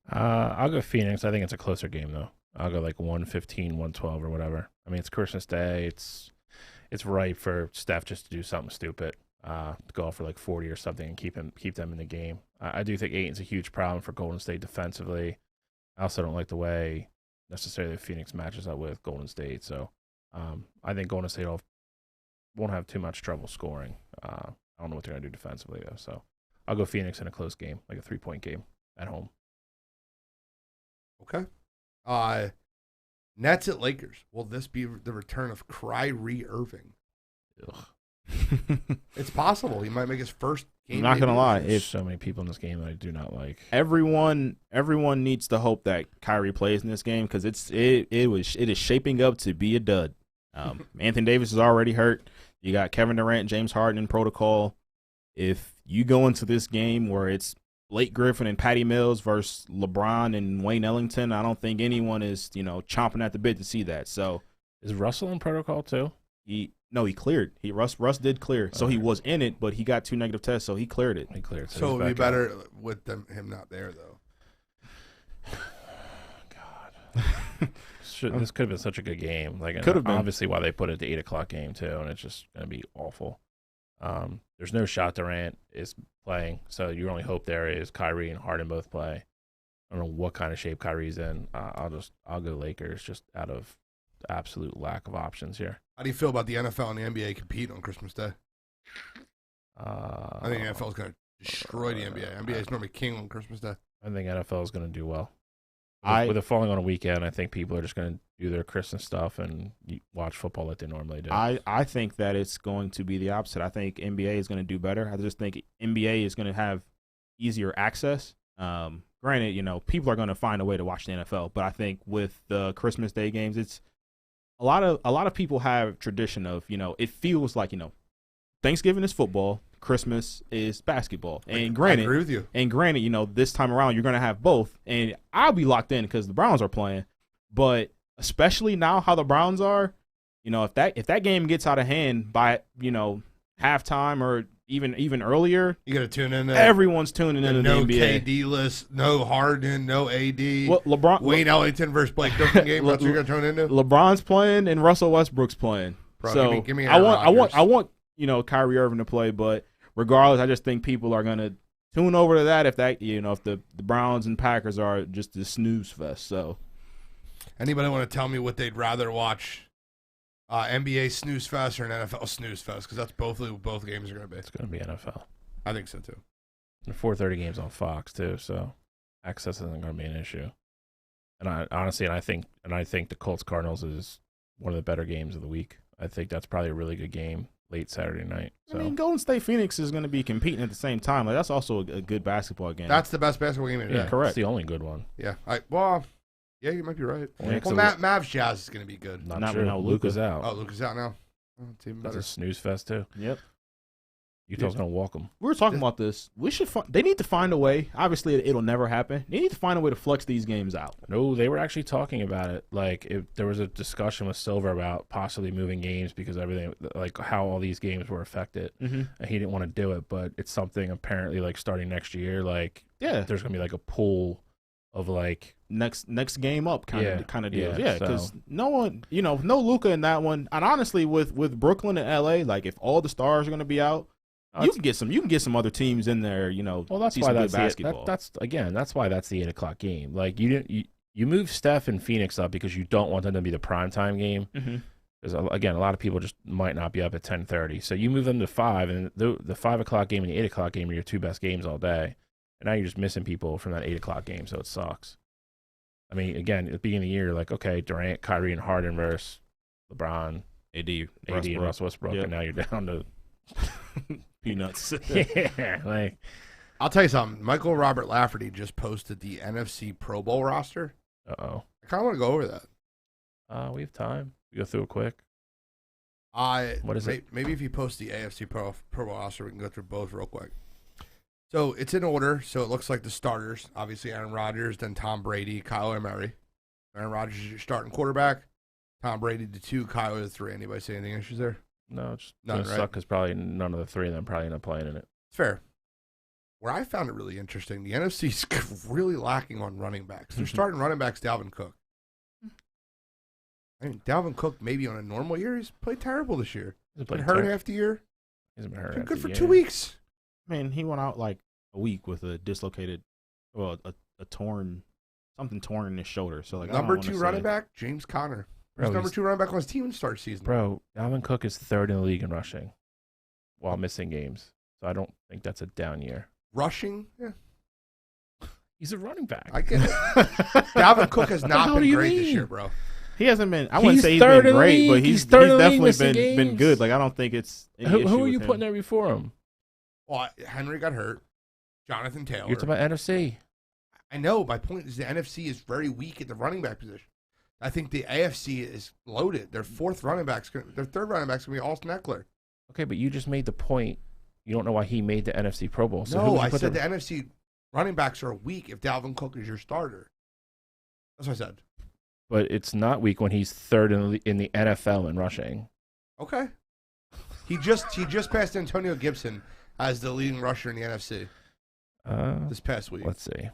I'll go Phoenix. I think it's a closer game, though. I'll go like 115, 112 or whatever. I mean, it's Christmas Day. It's ripe for Steph just to do something stupid, to go off for like 40 or something and keep them in the game. I do think Ayton's a huge problem for Golden State defensively. I also don't like the way necessarily Phoenix matches up with Golden State. So I think Golden State won't have too much trouble scoring. I don't know what they're going to do defensively, though. So I'll go Phoenix in a close game, like a 3-point game at home. Okay. Nets at Lakers. Will this be the return of Kyrie Irving? Ugh. It's possible. He might make his first game. I'm not going to lie. There's so many people in this game that I do not like. Everyone needs to hope that Kyrie plays in this game because it is shaping up to be a dud. Anthony Davis is already hurt. You got Kevin Durant, James Harden in protocol. If you go into this game where it's Blake Griffin and Patty Mills versus LeBron and Wayne Ellington, I don't think anyone is, chomping at the bit to see that. So is Russell in protocol too? He cleared. Russ did clear. So he was in it, but he got 2 negative tests, so he cleared it. He cleared. So it would be better with him not there, though. God. This could have been such a good game. Like, could have been. Obviously why they put it at the 8:00 game too, and it's just going to be awful. There's no shot Durant is playing, so your only hope there is Kyrie and Harden both play. I don't know what kind of shape Kyrie's in. I'll go Lakers just out of the absolute lack of options here. How do you feel about the NFL and the NBA compete on Christmas Day? I think the NFL is going to destroy the NBA. NBA is normally king on Christmas Day. I think NFL is going to do well. With it falling on a weekend, I think people are just going to do their Christmas stuff and watch football like they normally do. I think that it's going to be the opposite. I think NBA is going to do better. I just think NBA is going to have easier access. Granted, people are going to find a way to watch the NFL, but I think with the Christmas Day games, it's a lot of people have tradition of, it feels like, Thanksgiving is football, Christmas is basketball. And granted, I agree with you. And granted, this time around you're going to have both. And I'll be locked in because the Browns are playing. But especially now how the Browns are, if that game gets out of hand by, halftime or even earlier, you got to tune in. Everyone's tuning into no the NBA. KD list, no Harden, no AD. Well, Wayne Ellington versus Blake Griffin game. That's what you're going to tune into. LeBron's playing and Russell Westbrook's playing. Bro, so give me I want Kyrie Irving to play, but regardless, I just think people are going to tune over to that if the Browns and Packers are just the snooze fest. So, anybody want to tell me what they'd rather watch? NBA snooze fest or an NFL snooze fest? Because that's both games are going to be. It's going to be NFL. I think so too. The 4:30 games on Fox too, so access isn't going to be an issue. And I think the Colts Cardinals is one of the better games of the week. I think that's probably a really good game late Saturday night. So. I mean, Golden State Phoenix is going to be competing at the same time. Like, that's also a good basketball game. That's the best basketball game in Yeah, today. correct. It's the only good one. Yeah. Yeah, you might be right. Yeah, Well, Mavs Jazz is going to be good. Not Not true. without Luka's out. Oh, Luka's out now. Oh, it's even That's better. a snooze fest too. Yep. Utah's gonna walk them. We were talking about this. They need to find a way. Obviously, it'll never happen. They need to find a way to flex these games out. No, they were actually talking about it. Like, there was a discussion with Silver about possibly moving games because everything, like how all these games were affected, and he didn't want to do it. But it's something apparently like starting next year. Like, Yeah. there's gonna be like a pool of like Next game up kind of deals. yeah, Yeah, because no one, no Luka in that one. And honestly, with Brooklyn and LA, like if all the stars are going to be out, you can get some other teams in there. Well, that's see why some that's good basketball. that's why that's the 8:00 game. Like you move Steph and Phoenix up because you don't want them to be the primetime game. Because again, a lot of people just might not be up at 10:30. So you move them to 5, and the 5:00 game and the 8:00 game are your two best games all day. And now you're just missing people from that 8:00 game, so it sucks. I mean, again, at the beginning of the year, like, okay, Durant, Kyrie, and Harden versus LeBron, AD and Russ Westbrook, and now you're down to peanuts. yeah, like, I'll tell you something. Michael Robert Lafferty just posted the NFC Pro Bowl roster. uh-oh. I kind of want to go over that. We have time. We go through it quick. What is it? Maybe if you post the AFC Pro Bowl roster, we can go through both real quick. So it's in order. So it looks like the starters, obviously Aaron Rodgers, then Tom Brady, Kyler Murray. Aaron Rodgers is your starting quarterback. Tom Brady the 2, Kyler the 3. Anybody see anything issues there? No, it's just None, gonna right? suck because probably none of the three of them probably end up playing in it. It's fair. Where I found it really interesting, the NFC's really lacking on running backs. They're starting running backs Dalvin Cook. I mean, Dalvin Cook, maybe on a normal year, he's played terrible this year. He's been hurt half the year. He's been hurt. Been half good the for year. 2 weeks. Man, he went out like a week with a dislocated, a something torn in his shoulder. So like Number 2 running back, James Conner. Bro, He's number 2 running back on his team in start season. Bro, Dalvin Cook is 3rd in the league in rushing while missing games. So I don't think that's a down year. Rushing, yeah. He's a running back. I get it. Dalvin Cook has not been great this year, bro. He hasn't been. I wouldn't He's say he's third been in the great, league. but He's he's third in the league definitely missing been games. good. Like I don't think it's any Who issue are with you him. putting there before him? Well, Henry got hurt. Jonathan Taylor. You're talking about NFC. I know. My point is the NFC is very weak at the running back position. I think the AFC is loaded. Their 4th running back's their 3rd running back's gonna be Austin Eckler. Okay, but you just made the point. You don't know why he made the NFC Pro Bowl. So who No, would you I put said there? the NFC running backs are weak if Dalvin Cook is your starter. That's what I said. But it's not weak when he's 3rd in the NFL in rushing. Okay. He just passed Antonio Gibson as the leading rusher in the NFC this past week. Let's see. He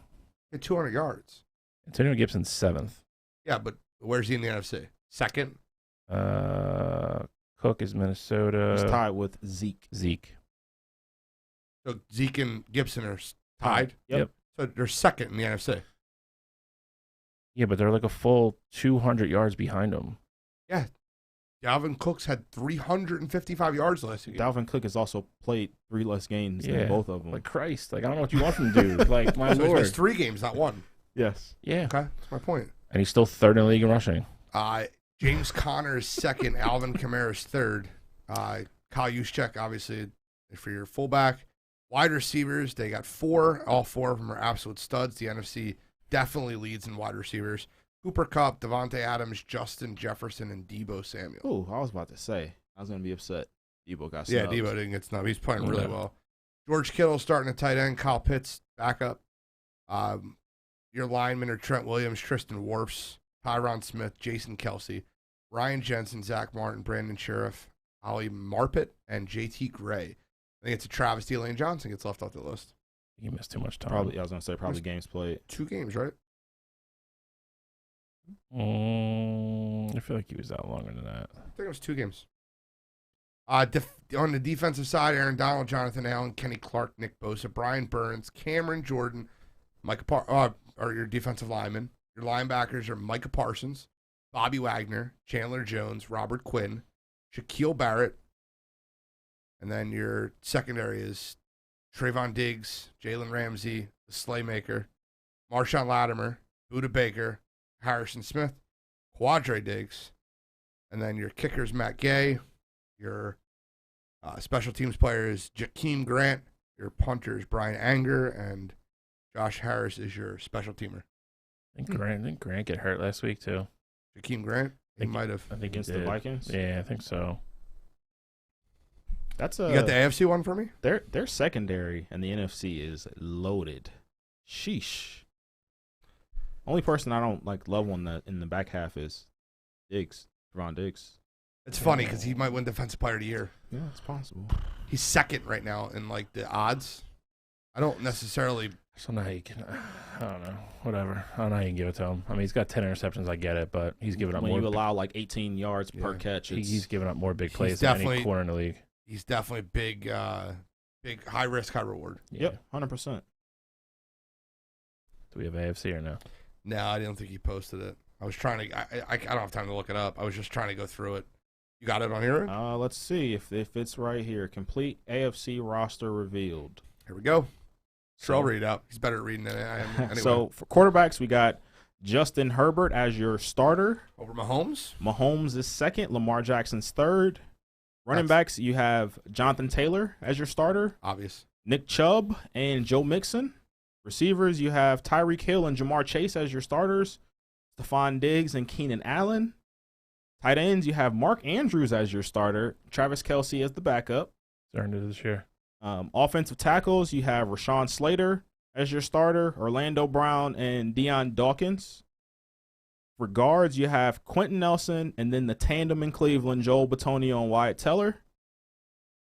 had 200 yards. Antonio Gibson's 7th. Yeah, but where's he in the NFC? 2nd? Cook is Minnesota. He's tied with Zeke. So Zeke and Gibson are tied? Yep. So they're 2nd in the NFC. Yeah, but they're like a full 200 yards behind him. Yeah. Dalvin Cook's had 355 yards last year. Dalvin Cook has also played 3 less games than both of them. Like Christ. Like, I don't know what you want from the dude. Like, my So he lord. missed 3 games, not 1. Yes. Yeah. Okay, that's my point. And he's still 3rd in the league in rushing. James Conner is 2nd. Alvin Kamara is 3rd. Kyle Juszczyk, obviously, for your fullback. Wide receivers, they got 4. All 4 of them are absolute studs. The NFC definitely leads in wide receivers. Cooper Kupp, Devontae Adams, Justin Jefferson, and Deebo Samuel. Oh, I was about to say. I was going to be upset. Deebo got Yeah, snubbed. Deebo didn't get snubbed. He's playing really well. George Kittle starting at tight end. Kyle Pitts backup. Your linemen are Trent Williams, Tristan Wirfs, Tyron Smith, Jason Kelsey, Ryan Jensen, Zach Martin, Brandon Sheriff, Ali Marpet, and JT Gray. I think it's a travesty Lane Johnson gets left off the list. He missed too much time. Probably, I was going to say probably games played. 2 games, right? I feel like he was out longer than that. I think it was 2 games. On the defensive side, Aaron Donald, Jonathan Allen, Kenny Clark, Nick Bosa, Brian Burns, Cameron Jordan, are your defensive linemen. Your linebackers are Micah Parsons, Bobby Wagner, Chandler Jones, Robert Quinn, Shaquille Barrett, and then your secondary is Trayvon Diggs, Jalen Ramsey, the Slaymaker, Marshawn Latimer, Buda Baker, Harrison Smith, Quadre Diggs, and then your kicker's Matt Gay. Your special teams player is Jakeem Grant. Your punter is Brian Anger, and Josh Harris is your special teamer. Didn't Grant get hurt last week too? Jakeem Grant? He might have. I think Against he the did. Vikings? Yeah, I think so. That's You got the AFC one for me? Their secondary and the NFC is loaded. Sheesh. Only person I don't love on in the back half is Diggs, Trevon Diggs. It's funny because he might win Defensive Player of the Year. Yeah, it's possible. He's second right now in the odds. I don't necessarily. So now you can, I don't know, whatever. I don't know how you can give it to him. I mean, he's got 10 interceptions. I get it, but he's giving up when more. you allow 18 yards per catch, He's giving up more big plays than any corner in the league. He's definitely big, high risk, high reward. Yep, 100%. Do we have AFC or no? No, I didn't think he posted it. I was trying to. I don't have time to look it up. I was just trying to go through it. You got it on here? Let's see if it's right here. Complete AFC roster revealed. Here we go. Sure, I'll read it out. He's better at reading than I am. Anyway. So for quarterbacks, we got Justin Herbert as your starter. Over Mahomes? Mahomes is second. Lamar Jackson's third. Running backs, you have Jonathan Taylor as your starter. Obvious. Nick Chubb and Joe Mixon. Receivers, you have Tyreek Hill and Jamar Chase as your starters. Stephon Diggs and Keenan Allen. Tight ends, you have Mark Andrews as your starter. Travis Kelce as the backup. Earned it this year. Offensive tackles, you have Rashawn Slater as your starter, Orlando Brown and Deion Dawkins. For guards, you have Quentin Nelson and then the tandem in Cleveland, Joel Bitonio and Wyatt Teller.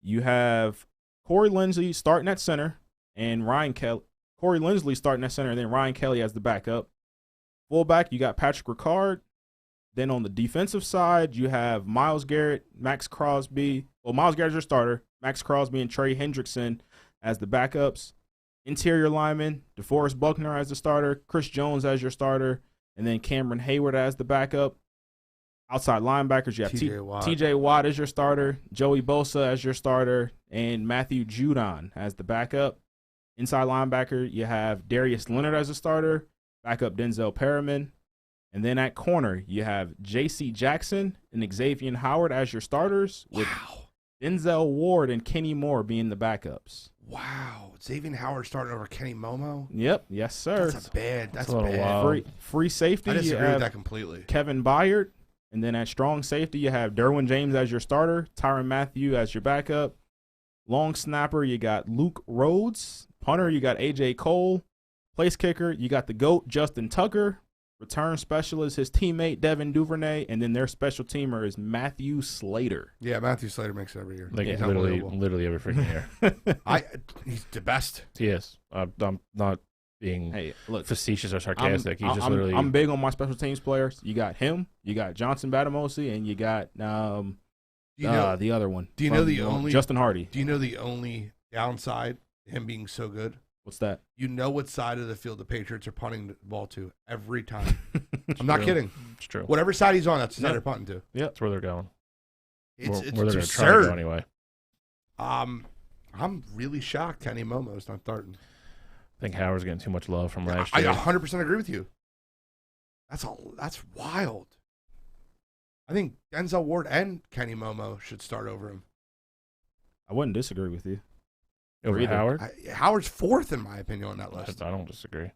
You have Corey Linsley starting at center and Ryan Kelly. Corey Linsley starting at center and then Ryan Kelly as the backup. Fullback, you got Patrick Ricard. Then on the defensive side, you have Myles Garrett, Max Crosby. Well, Myles Garrett's your starter. Max Crosby and Trey Hendrickson as the backups. Interior linemen, DeForest Buckner as the starter, Chris Jones as your starter, and then Cameron Hayward as the backup. Outside linebackers, you have TJ Watt as your starter, Joey Bosa as your starter, and Matthew Judon as the backup. Inside linebacker, you have Darius Leonard as a starter, backup Denzel Perriman. And then at corner, you have J.C. Jackson and Xavier Howard as your starters, with Denzel Ward and Kenny Moore being the backups. Wow. Xavier Howard starting over Kenny Momo? Yep. Yes, sir. That's bad. That's a little bad. wild. Free safety. I you disagree have with that completely. Kevin Byard. And then at strong safety, you have Derwin James as your starter, Tyrann Mathieu as your backup. Long snapper, you got Luke Rhodes. Punter, you got A.J. Cole. Place kicker, you got the GOAT, Justin Tucker. Return specialist, his teammate, Devin Duvernay. And then their special teamer is Matthew Slater. Yeah, Matthew Slater makes it every year. Like He's literally every freaking year. He's the best. He is. I'm not being facetious or sarcastic. He's just literally. I'm big on my special teams players. You got him, you got Johnson Batamosi, and you got the other one. Do you know the only Justin Hardy? Do you know the only downside to him being so good? What's that? You know what side of the field the Patriots are punting the ball to every time. I'm not kidding. It's true. Whatever side he's on, that's the side they're punting to. Yeah, that's where they're going. It's where they're absurd. trying to go anyway. I'm really shocked Kenny Momo's not starting. I think Howard's getting too much love from last year. I 100% agree with you. That's wild. I think Denzel Ward and Kenny Momo should start over him. I wouldn't disagree with you. Over Howard? Howard's fourth in my opinion on that list. I don't disagree.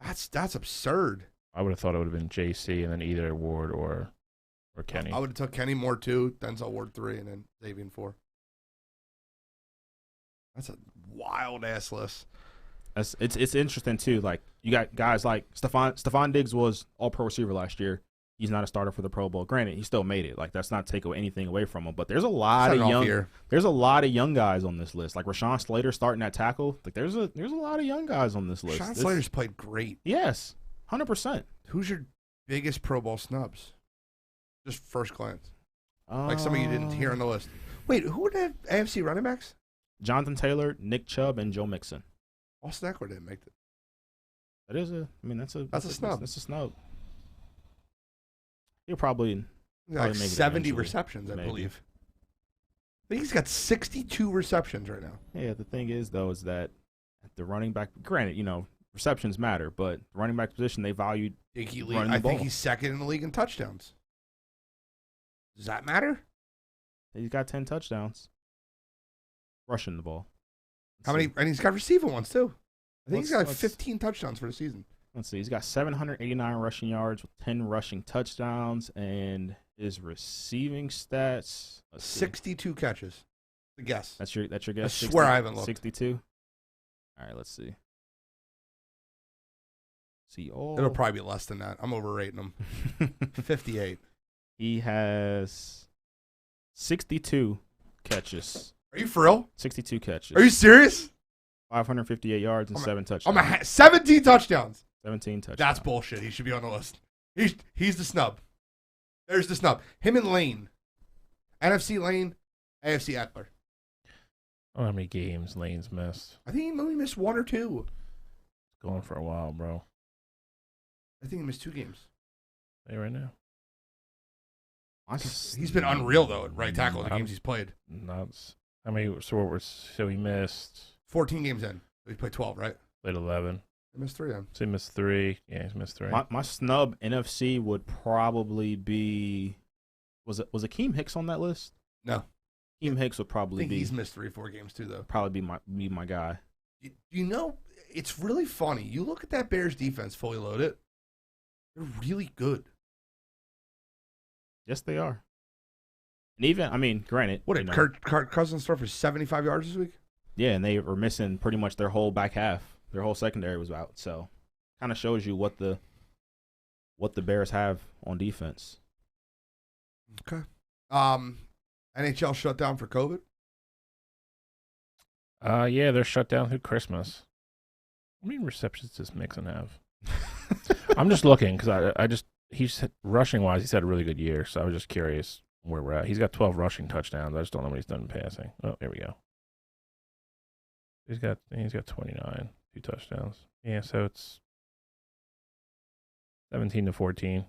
That's absurd. I would have thought it would have been JC and then either Ward or Kenny. I would have took Kenny Moore 2, Denzel Ward 3, and then Xavier 4. That's a wild ass list. It's interesting too. Like you got guys like Stephon Diggs was all-pro receiver last year. He's not a starter for the Pro Bowl. Granted, he still made it. Like that's not take anything away from him. But there's a lot of young guys on this list. Like Rashawn Slater starting at tackle. Like there's a lot of young guys on this list. Rashawn Slater's played great. Yes, 100%. Who's your biggest Pro Bowl snubs? Just first glance. Like some of you didn't hear on the list. Wait, who would have AFC running backs? Jonathan Taylor, Nick Chubb, and Joe Mixon. Austin Eckler didn't make it. That's a snub. That's a snub. He'll probably like make it 70 eventually. receptions, I Maybe. believe. I think he's got 62 receptions right now. Yeah, the thing is, though, is that at the running back, granted, receptions matter, but the running back position, they valued running the I ball. think he's second in the league in touchdowns. Does that matter? He's got 10 touchdowns. Rushing the ball. How many? And he's got receiving ones, too. I think he's got like Let's- 15 touchdowns for the season. Let's see. He's got 789 rushing yards with 10 rushing touchdowns, and his receiving stats. Let's see. 62 catches. The guess. That's your guess. I swear I haven't looked. 62. All right, let's see. It'll probably be less than that. I'm overrating him. 58. He has 62 catches. Are you for real? 62 catches. Are you serious? 558 yards and 7 touchdowns. 17 touchdowns. 17 touchdowns. That's bullshit. He should be on the list. He's the snub. There's the snub. Him and Lane. NFC Lane, AFC Eckler. I don't know how many games Lane's missed. I think he only missed 1 or 2. Going for a while, bro. I think he missed 2 games. Hey, right now. He's been unreal, though, at right tackle in the games he's played. Nuts. How many? So he missed 14 games in. He played 12, right? played 11. He missed 3 then. So he missed 3. Yeah, he's missed 3. My snub NFC would probably be was Akeem Hicks on that list? No. Akeem Hicks would I probably think be he's missed 3 or 4 games, too, though. probably be my guy. You know, it's really funny. You look at that Bears defense fully loaded. They're really good. Yes, they are. And even, I mean, granted. What did Kirk Cousins throw for 75 yards this week? Yeah, and they were missing pretty much their whole back half. Their whole secondary was out. So, kind of shows you what the Bears have on defense. Okay. NHL shut down for COVID? Yeah, they're shut down through Christmas. How many receptions does Mixon have? I'm just looking because he's rushing wise. He's had a really good year, so I was just curious where we're at. He's got 12 rushing touchdowns. I just don't know what he's done in passing. Oh, there we go. He's got 29, 2 touchdowns. Yeah, so it's 17-14.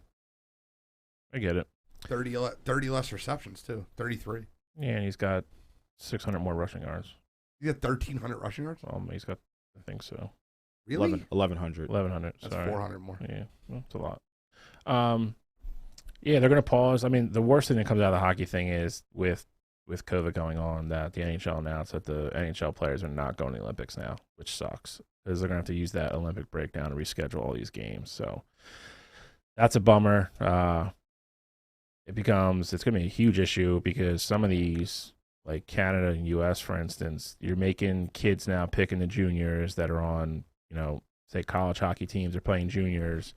I get it. 30 less receptions, too. 33. Yeah, and he's got 600 more rushing yards. He had 1,300 rushing yards? He's got, I think so. Really? 1,100. 1,100. That's sorry. 400 more. Yeah, well, it's a lot. Yeah, they're going to pause. I mean, the worst thing that comes out of the hockey thing is with COVID going on that the NHL announced that the NHL players are not going to the Olympics now, which sucks because they're going to have to use that Olympic breakdown to reschedule all these games. So that's a bummer. It's going to be a huge issue because some of these, like Canada and U.S., for instance, you're making kids now picking the juniors that are on, say college hockey teams are playing juniors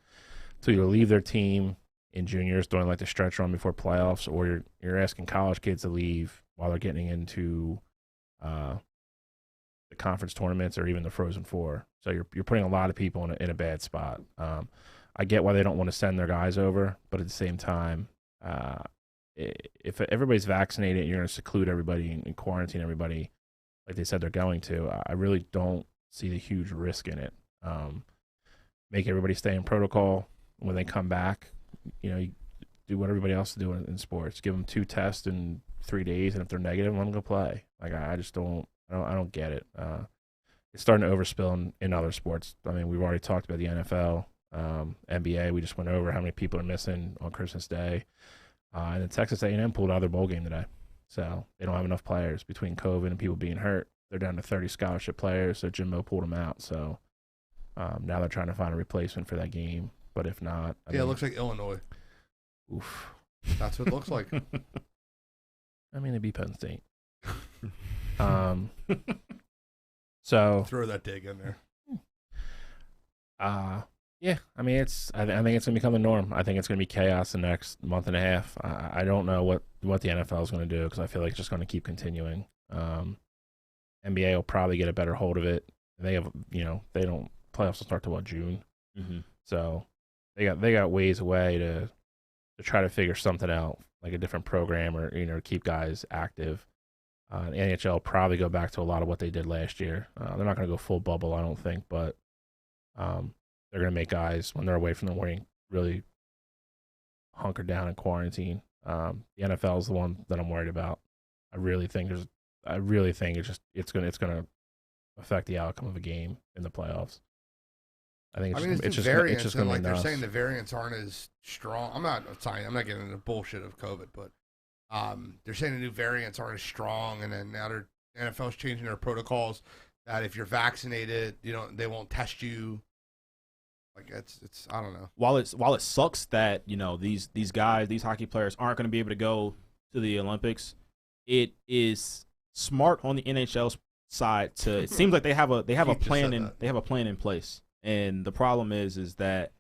to either leave their team in juniors during like the stretch run before playoffs, or you're asking college kids to leave while they're getting into the conference tournaments or even the Frozen Four. So you're putting a lot of people in a bad spot. I get why they don't want to send their guys over, but at the same time, if everybody's vaccinated and you're going to seclude everybody and quarantine everybody like they said they're going to, I really don't see the huge risk in it. Make everybody stay in protocol when they come back. You do what everybody else is doing in sports. Give them 2 tests in 3 days, and if they're negative, let them go play. Like I just don't get it. It's starting to overspill in other sports. I mean, we've already talked about the NFL, NBA. We just went over how many people are missing on Christmas Day, and then Texas A&M pulled out of their bowl game today. So they don't have enough players between COVID and people being hurt. They're down to 30 scholarship players, so Jimbo pulled them out. So now they're trying to find a replacement for that game. But if not, it looks like Illinois. Oof. That's what it looks like. I mean, it'd be Penn State. So throw that dig in there. Yeah. I mean, I think it's gonna become the norm. I think it's gonna be chaos the next month and a half. I don't know what the NFL is gonna do because I feel like it's just gonna keep continuing. NBA will probably get a better hold of it. They have, they don't playoffs will start to June. Mm-hmm. So they got ways away to try to figure something out, like a different program or keep guys active. The NHL will probably go back to a lot of what they did last year. They're not going to go full bubble, I don't think, but they're going to make guys when they're away from the rink really hunker down and quarantine. The NFL is the one that I'm worried about. I really think it's going to affect the outcome of a game in the playoffs. I think I mean, it's new just gonna, variants, it's just and going to like be they're nuts. saying the variants aren't as strong. I'm not getting into bullshit of COVID, but they're saying the new variants aren't as strong, and then now they're NFL's changing their protocols that if you're vaccinated, they won't test you. Like it's I don't know. While it sucks that these guys, these hockey players aren't going to be able to go to the Olympics, it is smart on the NHL's side to. It seems like they have a plan in place, and the problem is that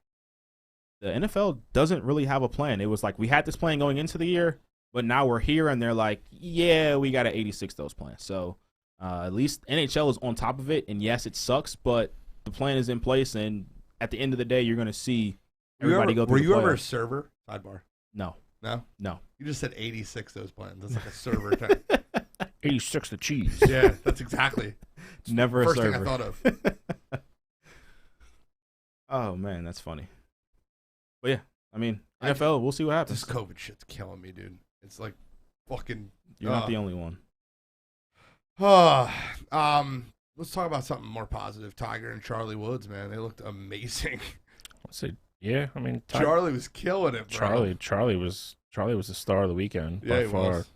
the NFL doesn't really have a plan. It was like we had this plan going into the year, but now we're here, and they're like, yeah, we got to 86 those plans. So at least NHL is on top of it, and yes, it sucks, but the plan is in place, and at the end of the day, you're going to see everybody go through Were the you ever a playoffs. server? Sidebar. No. You just said 86 those plans. That's like a server thing. 86 the cheese. Yeah, that's exactly. Never a First server. thing I thought of. Oh, man, that's funny. But, yeah, I mean, NFL, we'll see what happens. This COVID shit's killing me, dude. It's like fucking. You're not the only one. Let's talk about something more positive. Tiger and Charlie Woods, man, they looked amazing. Let's say, yeah. I mean, Charlie was killing it, bro. Charlie was the star of the weekend Yeah, by he far. was.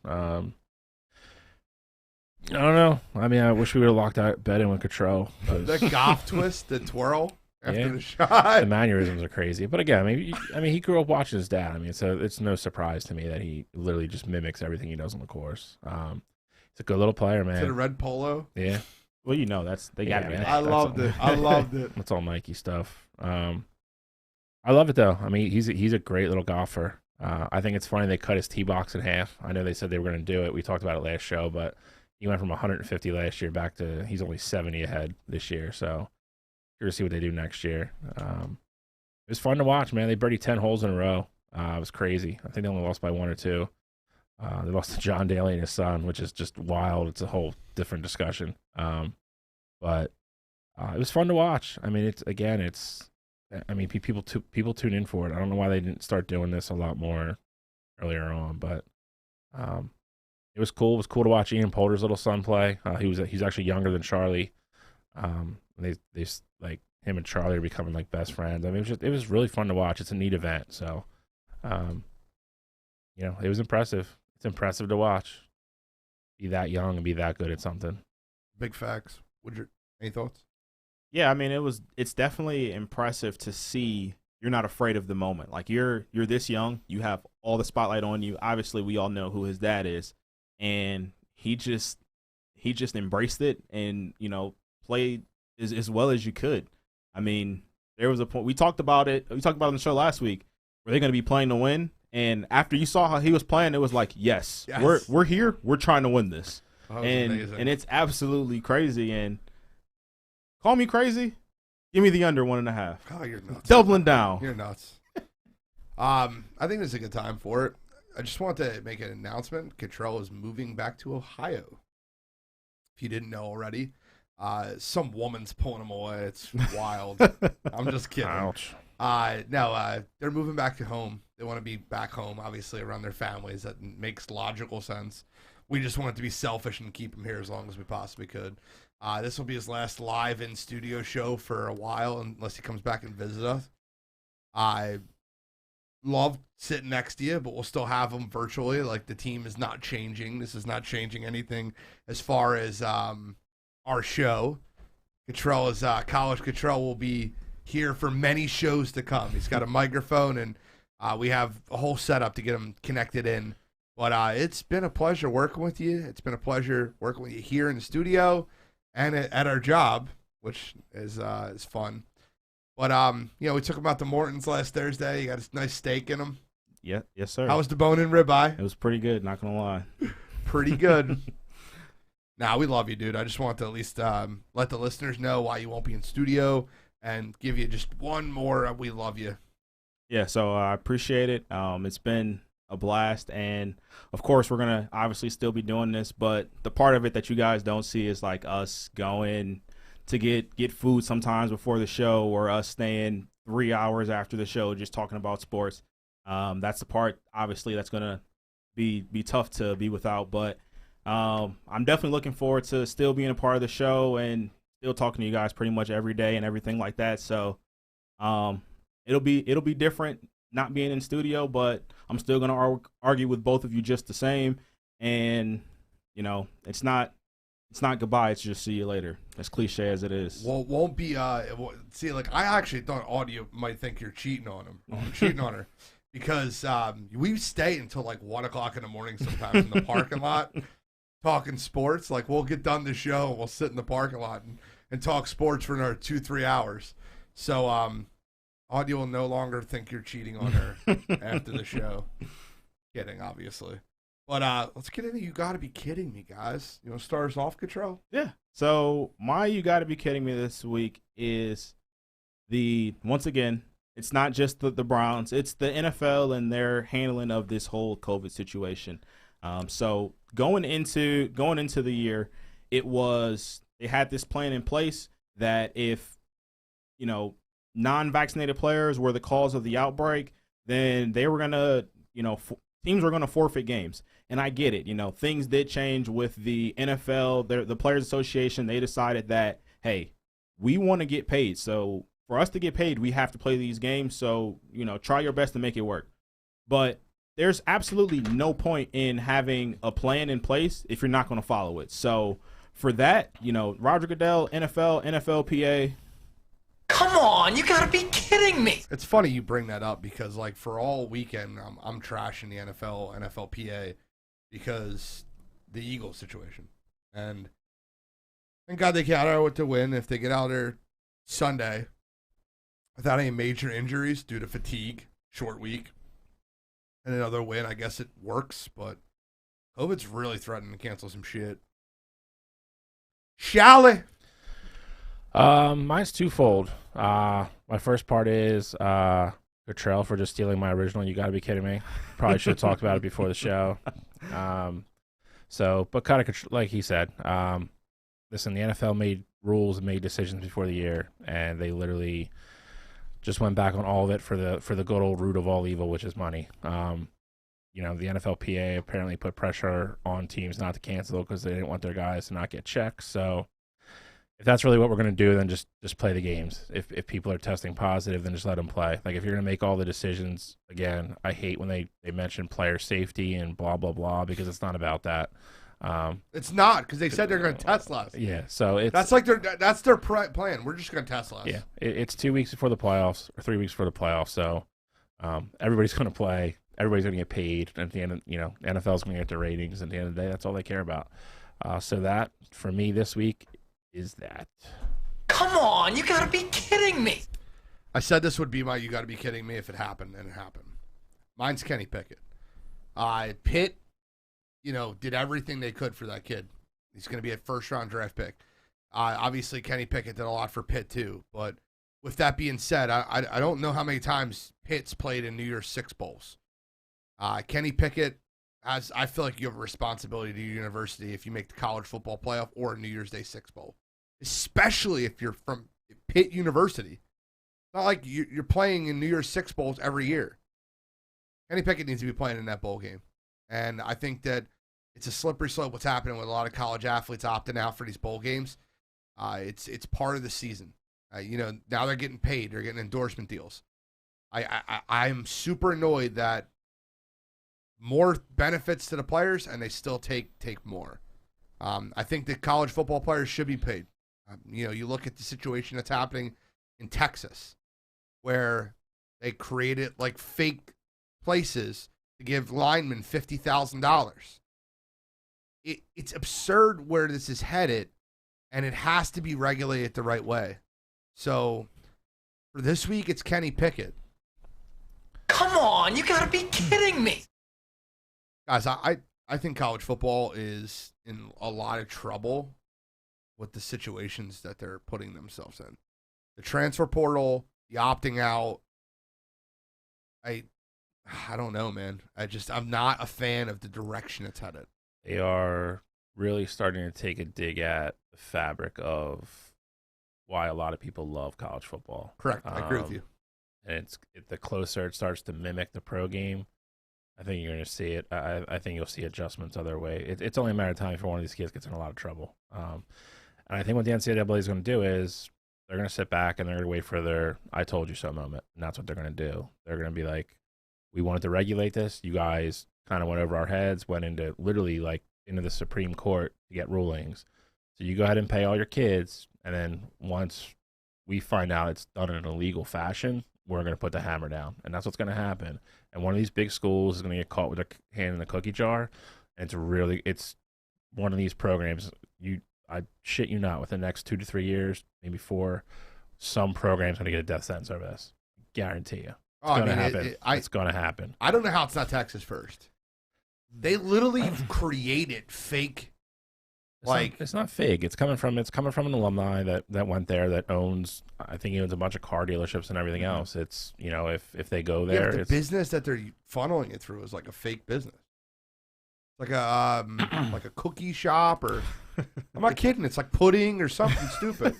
I don't know. I mean, I wish we would have locked that bet in with Cottrell. The golf twist, the twirl after Yeah. the shot. The mannerisms are crazy. But again, he grew up watching his dad. I mean, it's no surprise to me that he literally just mimics everything he does on the course. He's a good little player, man. To the red polo. Yeah. Well, they got to be. man. I loved it. I loved it. That's all Nike stuff. I love it though. I mean, he's a great little golfer. I think it's funny they cut his tee box in half. I know they said they were going to do it. We talked about it last show, but he went from 150 last year back to he's only 70 ahead this year. So curious to see what they do next year. It was fun to watch, man. They birdied 10 holes in a row. It was crazy. I think they only lost by 1 or 2. They lost to John Daly and his son, which is just wild. It's a whole different discussion. But it was fun to watch. I mean, people tune in for it. I don't know why they didn't start doing this a lot more earlier on, but it was cool. It was cool to watch Ian Poulter's little son play. He's actually younger than Charlie. They like him and Charlie are becoming like best friends. I mean, it was really fun to watch. It's a neat event, so it was impressive. It's impressive to watch. Be that young and be that good at something. Big facts. Any thoughts? Yeah, I mean, it's definitely impressive to see you're not afraid of the moment. Like you're this young, you have all the spotlight on you. Obviously, we all know who his dad is, and he just embraced it and played as well as you could. I mean, there was a point we talked about it. We talked about it on the show last week. Were they going to be playing to win? And after you saw how he was playing, it was like, yes. We're here. We're trying to win this. And it's absolutely crazy. And call me crazy. Give me the under 1.5. Oh, you're nuts. Doubling down. You're nuts. I think this is a good time for it. I just want to make an announcement. Cottrell is moving back to Ohio. If you didn't know already, some woman's pulling him away. It's wild. I'm just kidding. Ouch. No, they're moving back to home. They want to be back home, obviously, around their families. That makes logical sense. We just want it to be selfish and keep him here as long as we possibly could. This will be his last live in-studio show for a while, unless he comes back and visits us. I love sitting next to you, but we'll still have him virtually. Like, the team is not changing. This is not changing anything as far as our show. College Cottrell will be here for many shows to come. He's got a microphone, and we have a whole setup to get him connected in. But it's been a pleasure working with you. It's been a pleasure working with you here in the studio and at our job, which is fun. But we took him out to Morton's last Thursday. You got a nice steak in him. Yeah, yes, sir. How was the bone-in ribeye? It was pretty good, not gonna lie. Pretty good. Nah, we love you, dude. I just want to at least let the listeners know why you won't be in studio and give you just one more we love you. Yeah, so I appreciate it. It's been a blast, and of course we're gonna obviously still be doing this, but the part of it that you guys don't see is like us going to get food sometimes before the show, or us staying 3 hours after the show just talking about sports. That's the part obviously that's gonna be tough to be without, but I'm definitely looking forward to still being a part of the show and still talking to you guys pretty much every day and everything like that. So It'll be different not being in studio, but I'm still gonna argue with both of you just the same. And it's not goodbye. It's just see you later. As cliche as it is. Well, it won't be. See, like I actually thought audio might think you're cheating on him, cheating on her, because we stay until like 1 o'clock in the morning sometimes in the parking lot talking sports. Like we'll get done the show and we'll sit in the parking lot and talk sports for another 2-3 hours. So audio will no longer think you're cheating on her after the show. Kidding, obviously. But let's get into You Gotta Be Kidding Me, guys. You want to start us off, Control? Yeah. So my You Gotta Be Kidding Me this week is once again, it's not just the Browns. It's the NFL and their handling of this whole COVID situation. So going into the year, they had this plan in place that if, non-vaccinated players were the cause of the outbreak, then they were going to, teams were going to forfeit games. And I get it. Things did change with the NFL, the Players Association. They decided that, hey, we want to get paid. So for us to get paid, we have to play these games. So, try your best to make it work. But there's absolutely no point in having a plan in place if you're not going to follow it. So for that, Roger Goodell, NFLPA. Come on, you gotta be kidding me. It's funny you bring that up because, like, for all weekend, I'm trashing the NFLPA because the Eagles situation. And thank God they got out to win. If they get out there Sunday without any major injuries due to fatigue, short week, and another win, I guess it works. But COVID's really threatening to cancel some shit. Shall it? Mine's twofold. My first part is Cottrell for just stealing my original. You gotta be kidding me. Probably should have talked about it before the show. But kind of like he said, listen, the NFL made rules and made decisions before the year, and they literally just went back on all of it for the good old root of all evil, which is money. The NFLPA apparently put pressure on teams not to cancel because they didn't want their guys to not get checks. So if that's really what we're going to do, then just play the games. If people are testing positive, then just let them play. Like, if you're going to make all the decisions, again, I hate when they mention player safety and blah, blah, blah, because it's not about that. It's not, because they said they're going to test less. Yeah, so that's their plan. We're just going to test less. Yeah, it's 2 weeks before the playoffs or 3 weeks before the playoffs, so everybody's going to play. Everybody's going to get paid. At the end of, NFL's going to get their ratings. At the end of the day, that's all they care about. So that, for me this week, is that. Come on, you gotta be kidding me. I said this would be my You Gotta Be Kidding Me if it happened, and it happened. Mine's Kenny Pickett. Pitt, did everything they could for that kid. He's going to be a first-round draft pick. Obviously, Kenny Pickett did a lot for Pitt, too. But with that being said, I don't know how many times Pitt's played in New Year's Six Bowls. Kenny Pickett, I feel like you have a responsibility to your university if you make the college football playoff or a New Year's Day Six Bowl, especially if you're from Pitt University. It's not like you're playing in New Year's Six Bowls every year. Kenny Pickett needs to be playing in that bowl game. And I think that it's a slippery slope what's happening with a lot of college athletes opting out for these bowl games. It's part of the season. Now they're getting paid. They're getting endorsement deals. I'm super annoyed that more benefits to the players, and they still take more. I think that college football players should be paid. You look at the situation that's happening in Texas, where they created like fake places to give linemen $50,000. It's absurd where this is headed, and it has to be regulated the right way. So for this week, it's Kenny Pickett. Come on, you gotta be kidding me. Guys, I think college football is in a lot of trouble with the situations that they're putting themselves in. The transfer portal, the opting out. I don't know, man. I'm not a fan of the direction it's headed. They are really starting to take a dig at the fabric of why a lot of people love college football. Correct. I agree with you. And the closer it starts to mimic the pro game, I think you're going to see it. I think you'll see adjustments other way. It's only a matter of time before one of these kids gets in a lot of trouble. And I think what the NCAA is going to do is they're going to sit back and they're going to wait for their "I told you so" moment, and that's what they're going to do. They're going to be like, "We wanted to regulate this. You guys kind of went over our heads, went into literally like into the Supreme Court to get rulings. So you go ahead and pay all your kids, and then once we find out it's done in an illegal fashion, we're going to put the hammer down." And that's what's going to happen. And one of these big schools is going to get caught with their hand in the cookie jar. And it's one of these programs. I shit you not, within the next 2 to 3 years, maybe 4, some program's going to get a death sentence over this. Guarantee you. It's going to happen. It's going to happen. I don't know how it's not Texas first. They literally created fake. It's not fake. It's coming from an alumni that went there, that owns, I think he owns a bunch of car dealerships and everything else. It's, if they go there, the business that they're funneling it through is like a fake business. Like a like a cookie shop, or I'm not kidding. It's like pudding or something stupid.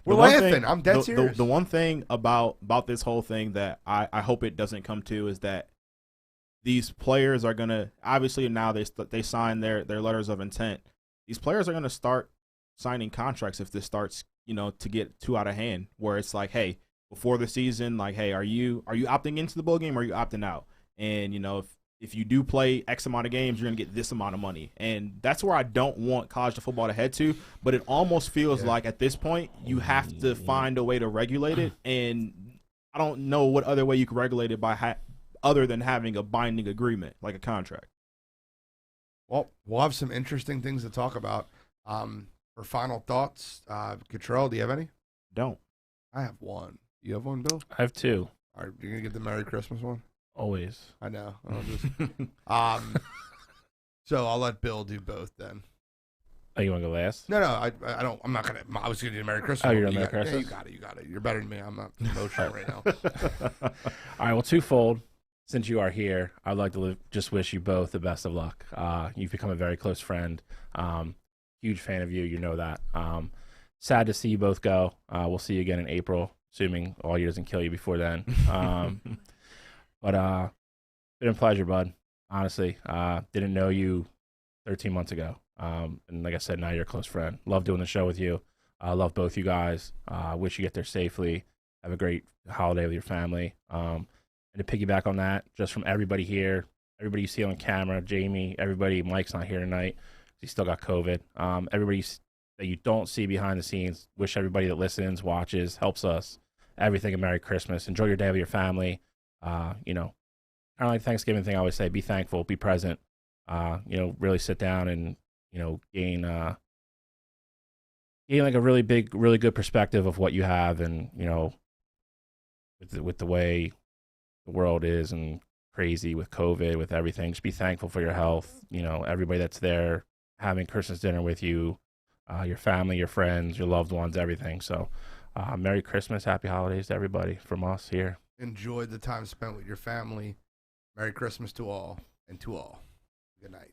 We're laughing. I'm dead serious. The one thing about this whole thing that I hope it doesn't come to is that these players are gonna, obviously now they sign their letters of intent. These players are gonna start signing contracts if this starts to get too out of hand. Where it's like, hey, before the season, like, hey, are you opting into the bowl game or are you opting out? And if you do play X amount of games, you're going to get this amount of money. And that's where I don't want college football to head to. But it almost feels like at this point you have to find a way to regulate it. And I don't know what other way you can regulate it by other than having a binding agreement, like a contract. Well, we'll have some interesting things to talk about. For final thoughts, Cottrell, do you have any? Don't. I have one. You have one, Bill? I have 2. All right, you're going to get the Merry Christmas one? Always. I know. So I'll let Bill do both then. Oh, you want to go last? No, I don't. I'm not gonna. I was gonna do Merry Christmas. Oh, you're Merry Christmas. Yeah, you got it. You're better than me. I'm not emotional right now. All right. Well, twofold. Since you are here, I'd like to just wish you both the best of luck. You've become a very close friend. Huge fan of you. You know that. Sad to see you both go. We'll see you again in April, assuming all year doesn't kill you before then. But been a pleasure, bud. Honestly, didn't know you 13 months ago. And like I said, now you're a close friend. Love doing the show with you. Love both you guys. Wish you get there safely. Have a great holiday with your family. And to piggyback on that, just from everybody here, everybody you see on camera, Jamie, everybody, Mike's not here tonight. He still got COVID. Everybody that you don't see behind the scenes, wish everybody that listens, watches, helps us, everything a Merry Christmas. Enjoy your day with your family. Kind of like Thanksgiving thing I always say, be thankful, be present, really sit down and, gain like a really big, really good perspective of what you have. And, with the way the world is and crazy with COVID, with everything, just be thankful for your health. Everybody that's there having Christmas dinner with you, your family, your friends, your loved ones, everything. So, Merry Christmas, Happy Holidays to everybody from us here. Enjoy the time spent with your family. Merry Christmas to all, and to all, good night.